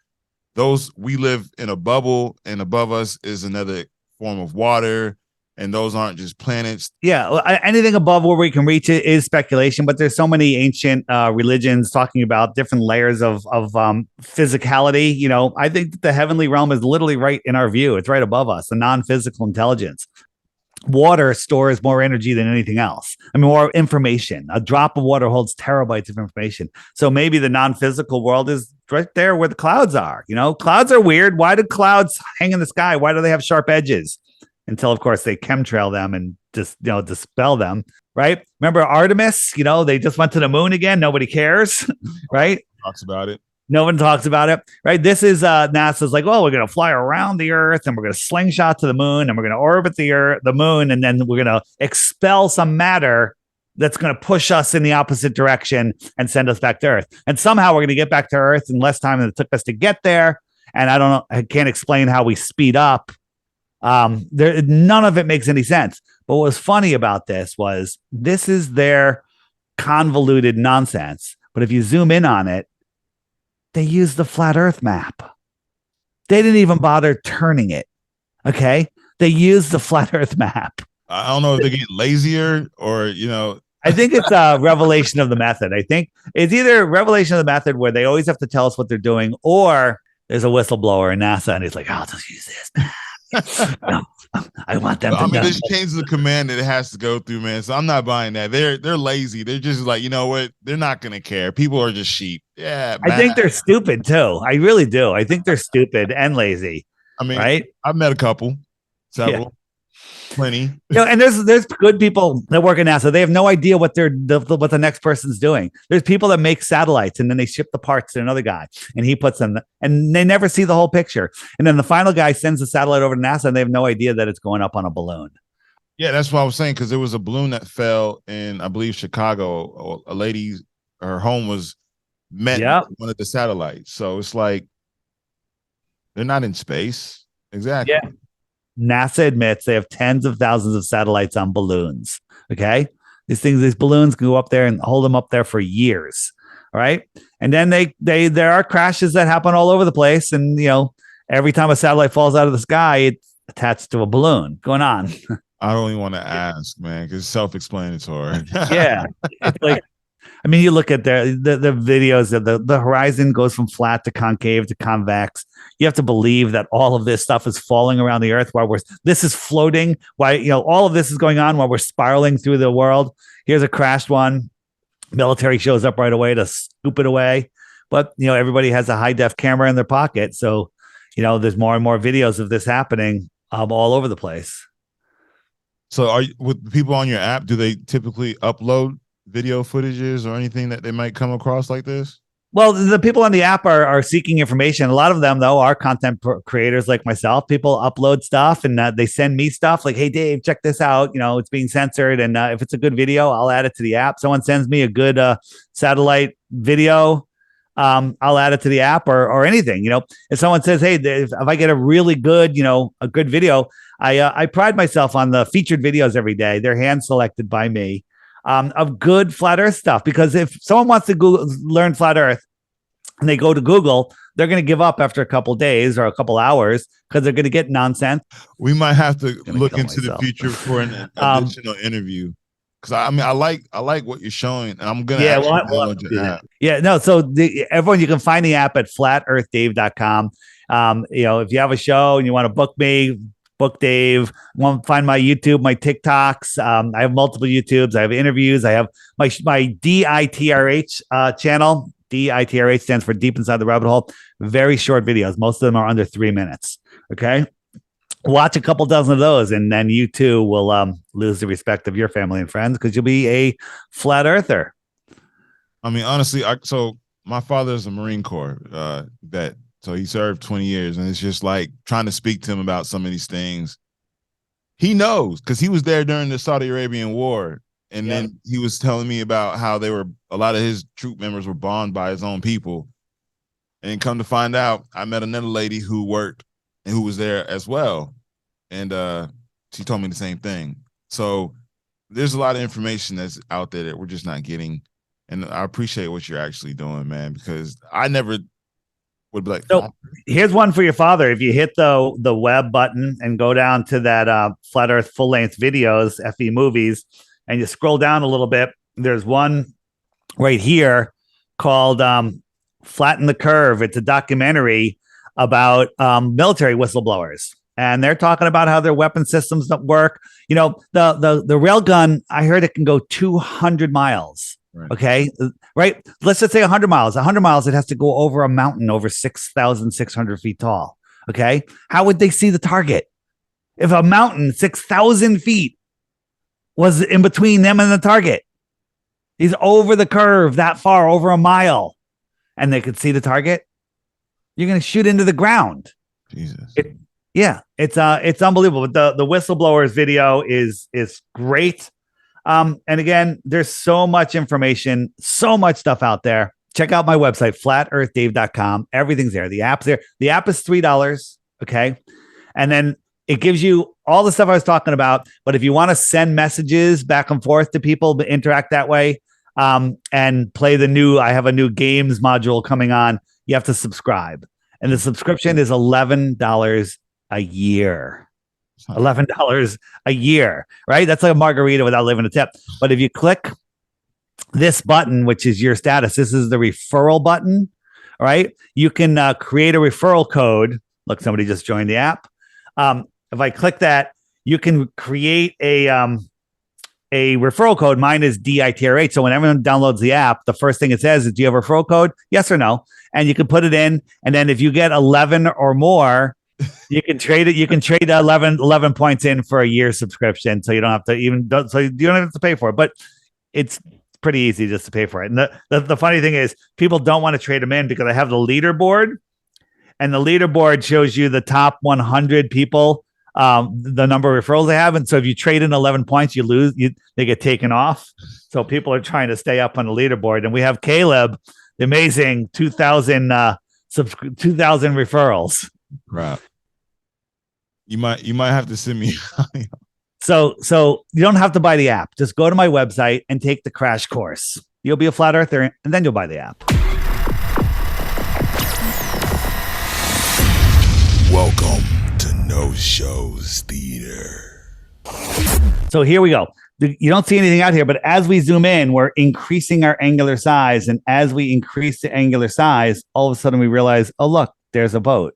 those. We live in a bubble, and above us is another form of water, and those aren't just planets. Yeah, anything above where we can reach it is speculation, but there's so many ancient religions talking about different layers of physicality. I think that the heavenly realm is literally right in our view. It's right above us, the non-physical intelligence. Water stores more energy than anything else. I mean, more information. A drop of water holds terabytes of information. So maybe the non-physical world is right there where the clouds are. Clouds are weird. Why do clouds hang in the sky? Why do they have sharp edges? Until, of course, they chemtrail them and just, dispel them. right? Remember Artemis? They just went to the moon again. Nobody cares, right? Talks about it. No one talks about it, right? This is NASA's like, well, we're going to fly around the Earth and we're going to slingshot to the moon and we're going to orbit the moon, and then we're going to expel some matter that's going to push us in the opposite direction and send us back to Earth. And somehow we're going to get back to Earth in less time than it took us to get there. And I don't know, I can't explain how we speed up. None of it makes any sense. But what was funny about this is their convoluted nonsense. But if you zoom in on it, they used the flat Earth map. They didn't even bother turning it. Okay. They used the flat Earth map. I don't know if they get lazier or, I think it's a revelation of the method. I think it's either revelation of the method where they always have to tell us what they're doing, or there's a whistleblower in NASA and he's like, I'll just use this. No, I want them to know. This changes the command that it has to go through, man. So I'm not buying that. They're lazy. They're just like, you know what? They're not going to care. People are just sheep. Yeah. I think they're stupid too. I really do. I think they're stupid and lazy. I mean, right? I've met a couple, several. Plenty. And there's good people that work at NASA. They have no idea what what the next person's doing. There's people that make satellites and then they ship the parts to another guy and he puts them, and they never see the whole picture. And then the final guy sends the satellite over to NASA and they have no idea that it's going up on a balloon. Yeah, that's what I was saying, because there was a balloon that fell in, I believe, Chicago. A lady, her home was met with one of the satellites. So it's like they're not in space. Exactly. Yeah. NASA admits they have tens of thousands of satellites on balloons. Okay. These balloons can go up there and hold them up there for years. All right. And then there are crashes that happen all over the place. And, every time a satellite falls out of the sky, it's attached to a balloon going on. I don't even want to ask, man, because it's self-explanatory. Yeah. It's like, you look at the videos of the horizon goes from flat to concave to convex. You have to believe that all of this stuff is falling around the Earth while this is floating. Why, all of this is going on while we're spiraling through the world. Here's a crashed one. Military shows up right away to scoop it away. But, everybody has a high def camera in their pocket. So, there's more and more videos of this happening all over the place. So with people on your app, do they typically upload video footages or anything that they might come across like this? Well, the people on the app are seeking information. A lot of them, though, are content creators like myself. People upload stuff and they send me stuff like, hey, Dave, check this out. It's being censored. And if it's a good video, I'll add it to the app. Someone sends me a good satellite video. I'll add it to the app or anything. If someone says, hey, if I get a really good, a good video, I pride myself on the featured videos every day. They're hand selected by me. Of good flat Earth stuff, because if someone wants to learn flat Earth and they go to Google, they're going to give up after a couple days or a couple hours because they're going to get nonsense. We might have to look into the future for an additional interview, because I like what you're showing, and I'm going to download your app. Yeah, no. So everyone, you can find the app at flatearthdave.com. If you have a show and you want to book me, book Dave. Want to find my YouTube, my TikToks. I have multiple YouTubes. I have interviews. I have my DITRH channel. DITRH stands for Deep Inside the Rabbit Hole. Very short videos. Most of them are under 3 minutes. Okay. Watch a couple dozen of those, and then you too will lose the respect of your family and friends because you'll be a flat earther. Honestly, so my father is a Marine Corps vet. So he served 20 years, and it's just like trying to speak to him about some of these things. He knows, because he was there during the Saudi Arabian War. And then he was telling me about how a lot of his troop members were bombed by his own people. And come to find out, I met another lady who worked and who was there as well. And she told me the same thing. So there's a lot of information that's out there that we're just not getting. And I appreciate what you're actually doing, man, because I never would be like, so here's one for your father. If you hit the web button and go down to that Flat Earth full length videos, FE movies, and you scroll down a little bit, there's one right here called Flatten the Curve. It's a documentary about military whistleblowers. And they're talking about how their weapon systems don't work. The rail gun, I heard it can go 200 miles. Right. Okay. Right. Let's just say 100 miles. 100 miles, it has to go over a mountain over 6,600 feet tall. Okay. How would they see the target? If a mountain 6,000 feet, was in between them and the target. He's over the curve that far, over a mile, and they could see the target. You're going to shoot into the ground. Jesus. It's unbelievable. But the whistleblowers video is great. And again, there's so much information, so much stuff out there. Check out my website, flatearthdave.com. Everything's there. The app's there. The app is $3. Okay. And then it gives you all the stuff I was talking about. But if you want to send messages back and forth to people, to interact that way, and play I have a new games module coming on. You have to subscribe. And the subscription is $11 a year. $11 a year, right? That's like a margarita without leaving a tip. But if you click this button, which is your status, this is the referral button, all right? You can create a referral code. Look, somebody just joined the app. If I click that, you can create a referral code. Mine is DITRH. So when everyone downloads the app, the first thing it says is, do you have a referral code? Yes or no? And you can put it in. And then if you get 11 or more, you can trade it. You can trade 11 points in for a year subscription. So you don't have to so you don't have to pay for it, but it's pretty easy just to pay for it. And the funny thing is people don't want to trade them in because I have the leaderboard, and the leaderboard shows you the top 100 people, the number of referrals they have. And so if you trade in 11 points, you lose, they get taken off. So people are trying to stay up on the leaderboard. And we have Caleb, the amazing 2,000 referrals. Right. You might have to send me. So you don't have to buy the app. Just go to my website and take the crash course. You'll be a flat earther, and then you'll buy the app. Welcome to Knosho's Theater. So here we go. You don't see anything out here, but as we zoom in, we're increasing our angular size. And as we increase the angular size, all of a sudden we realize, oh, look, there's a boat.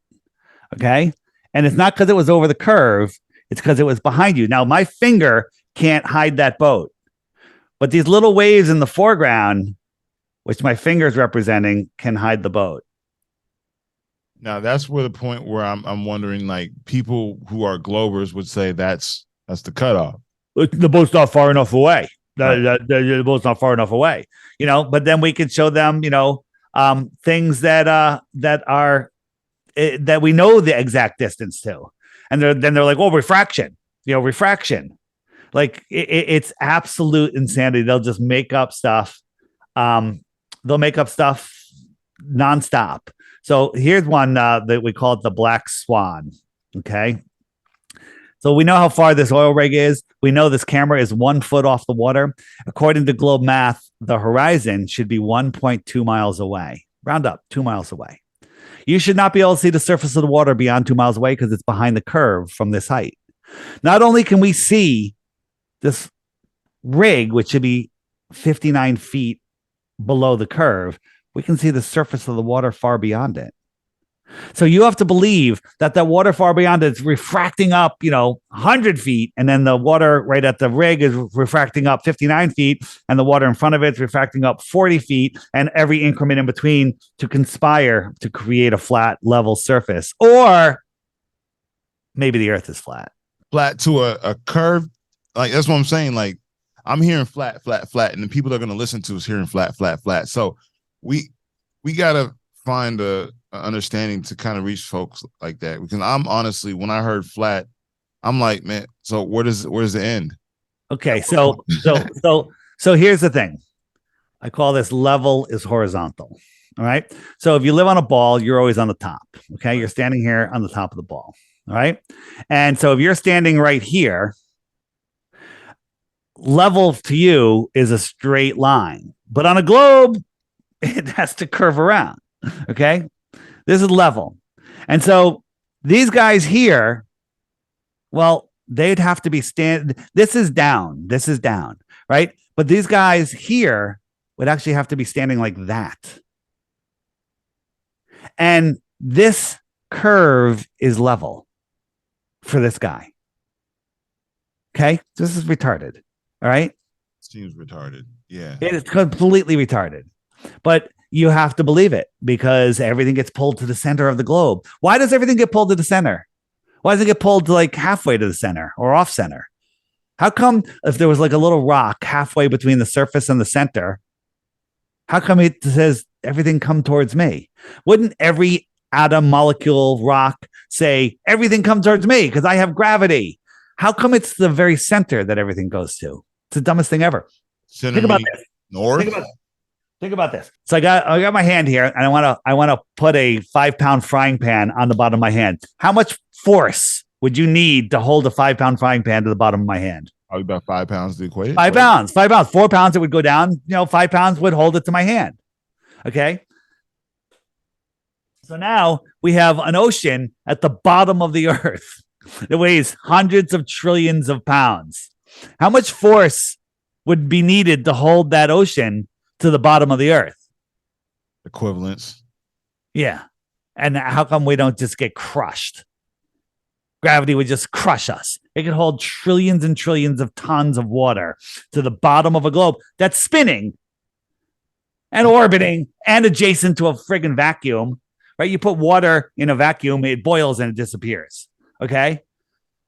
Okay. And it's not because it was over the curve. It's because it was behind you. Now, my finger can't hide that boat. But these little waves in the foreground, which my finger is representing, can hide the boat. Now, that's where the point where I'm wondering, like, people who are globers would say that's the cutoff. The boat's not far enough away. The boat's not far enough away. But then we could show them, things that are that we know the exact distance to. And they're like, well, refraction. Like it's absolute insanity. They'll just make up stuff. They'll make up stuff nonstop. So here's one that we call it the Black Swan. Okay. So we know how far this oil rig is. We know this camera is 1 foot off the water. According to Globe Math, the horizon should be 1.2 miles away. Round up, 2 miles away. You should not be able to see the surface of the water beyond 2 miles away because it's behind the curve from this height. Not only can we see this rig, which should be 59 feet below the curve, we can see the surface of the water far beyond it. So you have to believe that the water far beyond it is refracting up, 100 feet, and then the water right at the rig is refracting up 59 feet, and the water in front of it is refracting up 40 feet, and every increment in between to conspire to create a flat, level surface. Or maybe the Earth is flat. Flat to a curve. Like, that's what I'm saying. Like, I'm hearing flat, flat, flat, and the people that are going to listen to us hearing flat, flat, flat. So we got to find a understanding to kind of reach folks like that, because I'm honestly, when I heard flat, I'm like, man, so where's the end? Okay, so here's the thing. I call this level is horizontal. All right. So if you live on a ball, you're always on the top. Okay. You're standing here on the top of the ball. All right. And so if you're standing right here, level to you is a straight line, but on a globe, it has to curve around. Okay. This is level. And so these guys here, well, they'd have to be this is down, right? But these guys here would actually have to be standing like that. And this curve is level for this guy. Okay? This is retarded. All right? Seems retarded. Yeah. It is completely retarded. But you have to believe it because everything gets pulled to the center of the globe. Why does everything get pulled to the center? Why does it get pulled to like halfway to the center or off center? How come if there was like a little rock halfway between the surface and the center, how come it says everything come towards me? Wouldn't every atom, molecule, rock say everything come towards me because I have gravity? How come it's the very center that everything goes to? It's the dumbest thing ever. Think about this. North. Think about this. So I got my hand here, and I want to put a 5-pound frying pan on the bottom of my hand. How much force would you need to hold a 5-pound frying pan to the bottom of my hand? Probably about 5 pounds to equate. 5 pounds. 5 pounds. 4 pounds, it would go down. 5 pounds would hold it to my hand. Okay. So now we have an ocean at the bottom of the earth. It weighs hundreds of trillions of pounds. How much force would be needed to hold that ocean to the bottom of the earth? Equivalence. Yeah. And how come we don't just get crushed? Gravity would just crush us. It could hold trillions and trillions of tons of water to the bottom of a globe that's spinning and orbiting and adjacent to a friggin' vacuum, right? You put water in a vacuum, it boils and it disappears. Okay.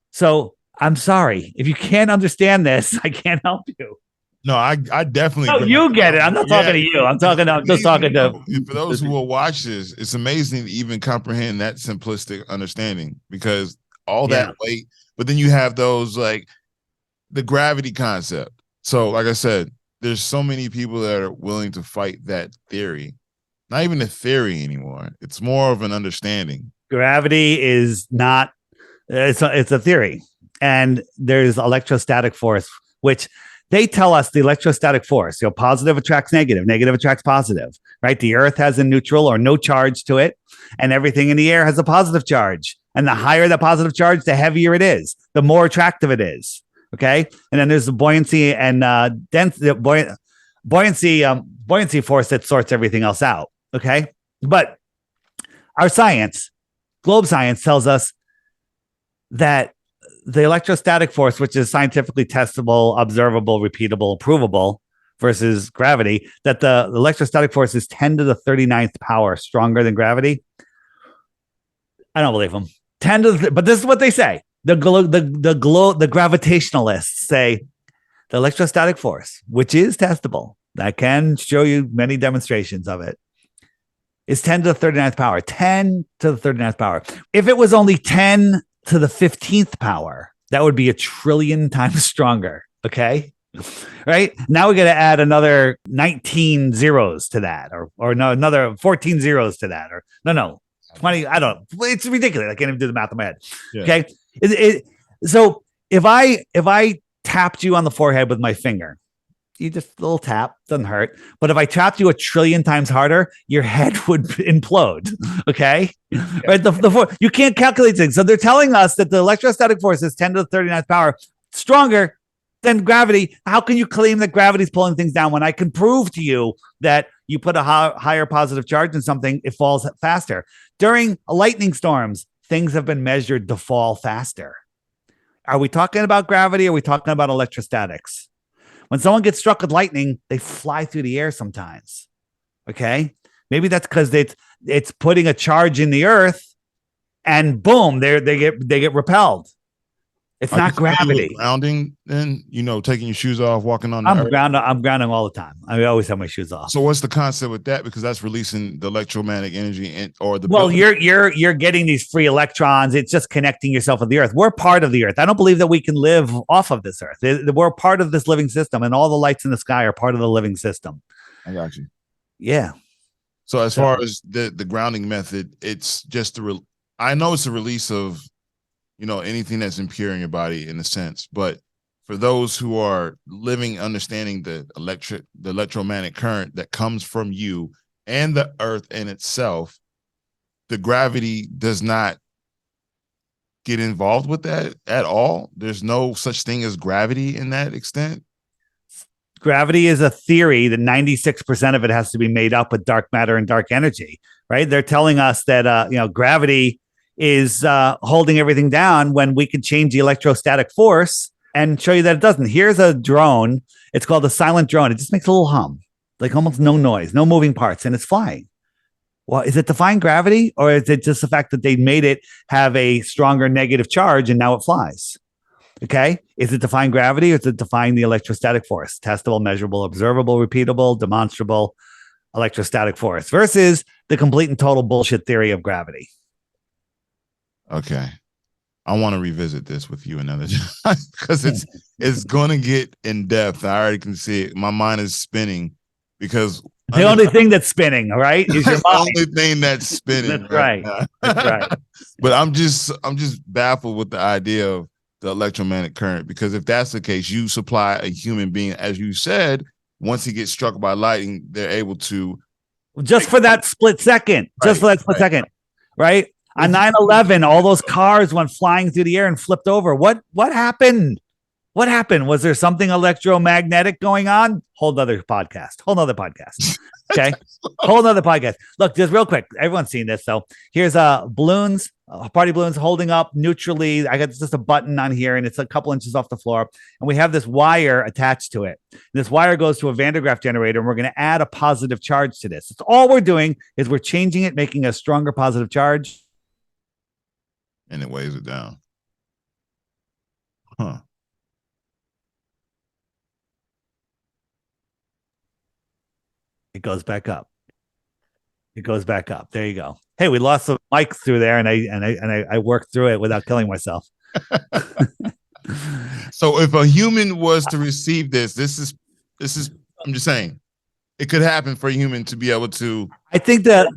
So I'm sorry. If you can't understand this, I can't help you. No, I definitely. No, you get it. I'm not talking to you. I'm just talking to. For those who will watch this, it's amazing to even comprehend that simplistic understanding because all that weight, but then you have those like the gravity concept. So, like I said, there's so many people that are willing to fight that theory. Not even a theory anymore. It's more of an understanding. Gravity is not. It's a theory, and there's electrostatic force, which. They tell us the electrostatic force, positive attracts negative, negative attracts positive, right? The earth has a neutral or no charge to it, and everything in the air has a positive charge. And the higher the positive charge, the heavier it is, the more attractive it is. Okay. And then there's the buoyancy and buoyancy force that sorts everything else out. Okay. But our science, globe science, tells us that the electrostatic force, which is scientifically testable, observable, repeatable, provable versus gravity, that the electrostatic force is 10 to the 39th power stronger than gravity. I don't believe them. But this is what they say. The gravitationalists say the electrostatic force, which is testable, I can show you many demonstrations of it, is 10 to the 39th power. 10 to the 39th power. If it was only 10 to the 15th power, that would be 1 trillion times stronger. Okay. Right now we got to add another 19 zeros to that, or no, another 14 zeros to that, or no 20. I don't know. It's ridiculous. I can't even do the math in my head. Yeah. Okay. So if I tapped you on the forehead with my finger, you just a little tap, doesn't hurt. But if I tapped you 1 trillion times harder, your head would implode. Okay. Yeah. Right. You can't calculate things. So they're telling us that the electrostatic force is 10 to the 39th power stronger than gravity. How can you claim that gravity is pulling things down when I can prove to you that you put a higher positive charge in something, it falls faster? During lightning storms, things have been measured to fall faster. Are we talking about gravity? Or are we talking about electrostatics? When someone gets struck with lightning, they fly through the air sometimes. Okay. Maybe that's because it's putting a charge in the earth and boom, they get repelled. It's not gravity. Grounding, then taking your shoes off, walking on the earth. I'm grounding all the time. I always have my shoes off. So what's the concept with that? Because that's releasing the electromagnetic energy Well, you're getting these free electrons. It's just connecting yourself with the earth. We're part of the earth. I don't believe that we can live off of this earth. We're part of this living system, and all the lights in the sky are part of the living system. I got you. Yeah. So as far as the grounding method, it's just I know it's a release of anything that's impure in your body in a sense, but for those who are living, understanding the electromagnetic current that comes from you and the earth in itself, the gravity does not get involved with that at all. There's no such thing as gravity in that extent. Gravity is a theory that 96% of it has to be made up with dark matter and dark energy, right? They're telling us that, gravity is holding everything down when we could change the electrostatic force and show you that it doesn't. Here's a drone. It's called a silent drone. It just makes a little hum, like almost no noise, no moving parts, and it's flying. Well, is it defying gravity, or is it just the fact that they made it have a stronger negative charge and now it flies? Okay. Is it defying gravity or is it defying the electrostatic force? Testable, measurable, observable, repeatable, demonstrable electrostatic force versus the complete and total bullshit theory of gravity. Okay. I want to revisit this with you another time because it's going to get in depth. I already can see it. My mind is spinning because the only thing that's spinning, all right, is your mind. The only thing that's spinning. That's right. That's right. But I'm just baffled with the idea of the electromagnetic current, because if that's the case, you supply a human being, as you said, once he gets struck by lightning, they're able to just for that split second, second, right? On 9/11, all those cars went flying through the air and flipped over. What happened? What happened? Was there something electromagnetic going on? Whole nother podcast. Okay. Whole nother podcast. Look, just real quick. Everyone's seen this. So here's balloons, party balloons holding up neutrally. I got just a button on here and it's a couple inches off the floor. And we have this wire attached to it. And this wire goes to a Van de Graaff generator and we're going to add a positive charge to this. It's all we're doing is we're changing it, making a stronger positive charge. And it weighs it down. Huh. It goes back up. It goes back up. There you go. Hey, we lost some mics through there, and I worked through it without killing myself. So, if a human was to receive this is I'm just saying, it could happen for a human to be able to. I think that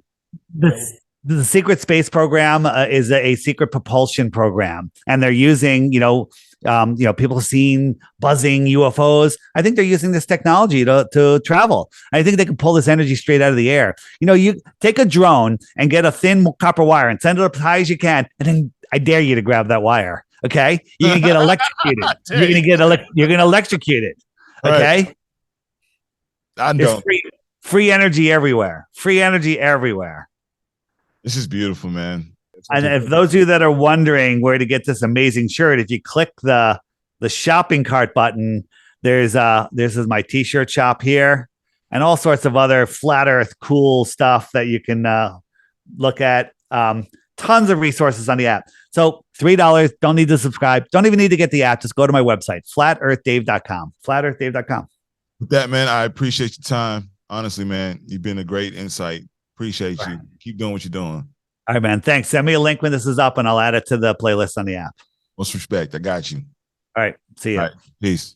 the secret space program is a secret propulsion program, and they're using, people seeing buzzing UFOs. I think they're using this technology to travel. I think they can pull this energy straight out of the air. You take a drone and get a thin copper wire and send it up as high as you can, and then I dare you to grab that wire. Okay, you can get electrocuted. You're gonna electrocute it. Okay, right. I know. Free energy everywhere. Free energy everywhere. This is beautiful, man. And if those of you that are wondering where to get this amazing shirt, if you click the shopping cart button, this is my t-shirt shop here and all sorts of other flat earth cool stuff that you can look at. Tons of resources on the app. So $3, don't need to subscribe. Don't even need to get the app. Just go to my website, flatearthdave.com. Flatearthdave.com. With that, man, I appreciate your time. Honestly, man, you've been a great insight. Appreciate you. Keep doing what you're doing. All right, man. Thanks. Send me a link when this is up and I'll add it to the playlist on the app. Most respect. I got you. All right. See you. All right. Peace.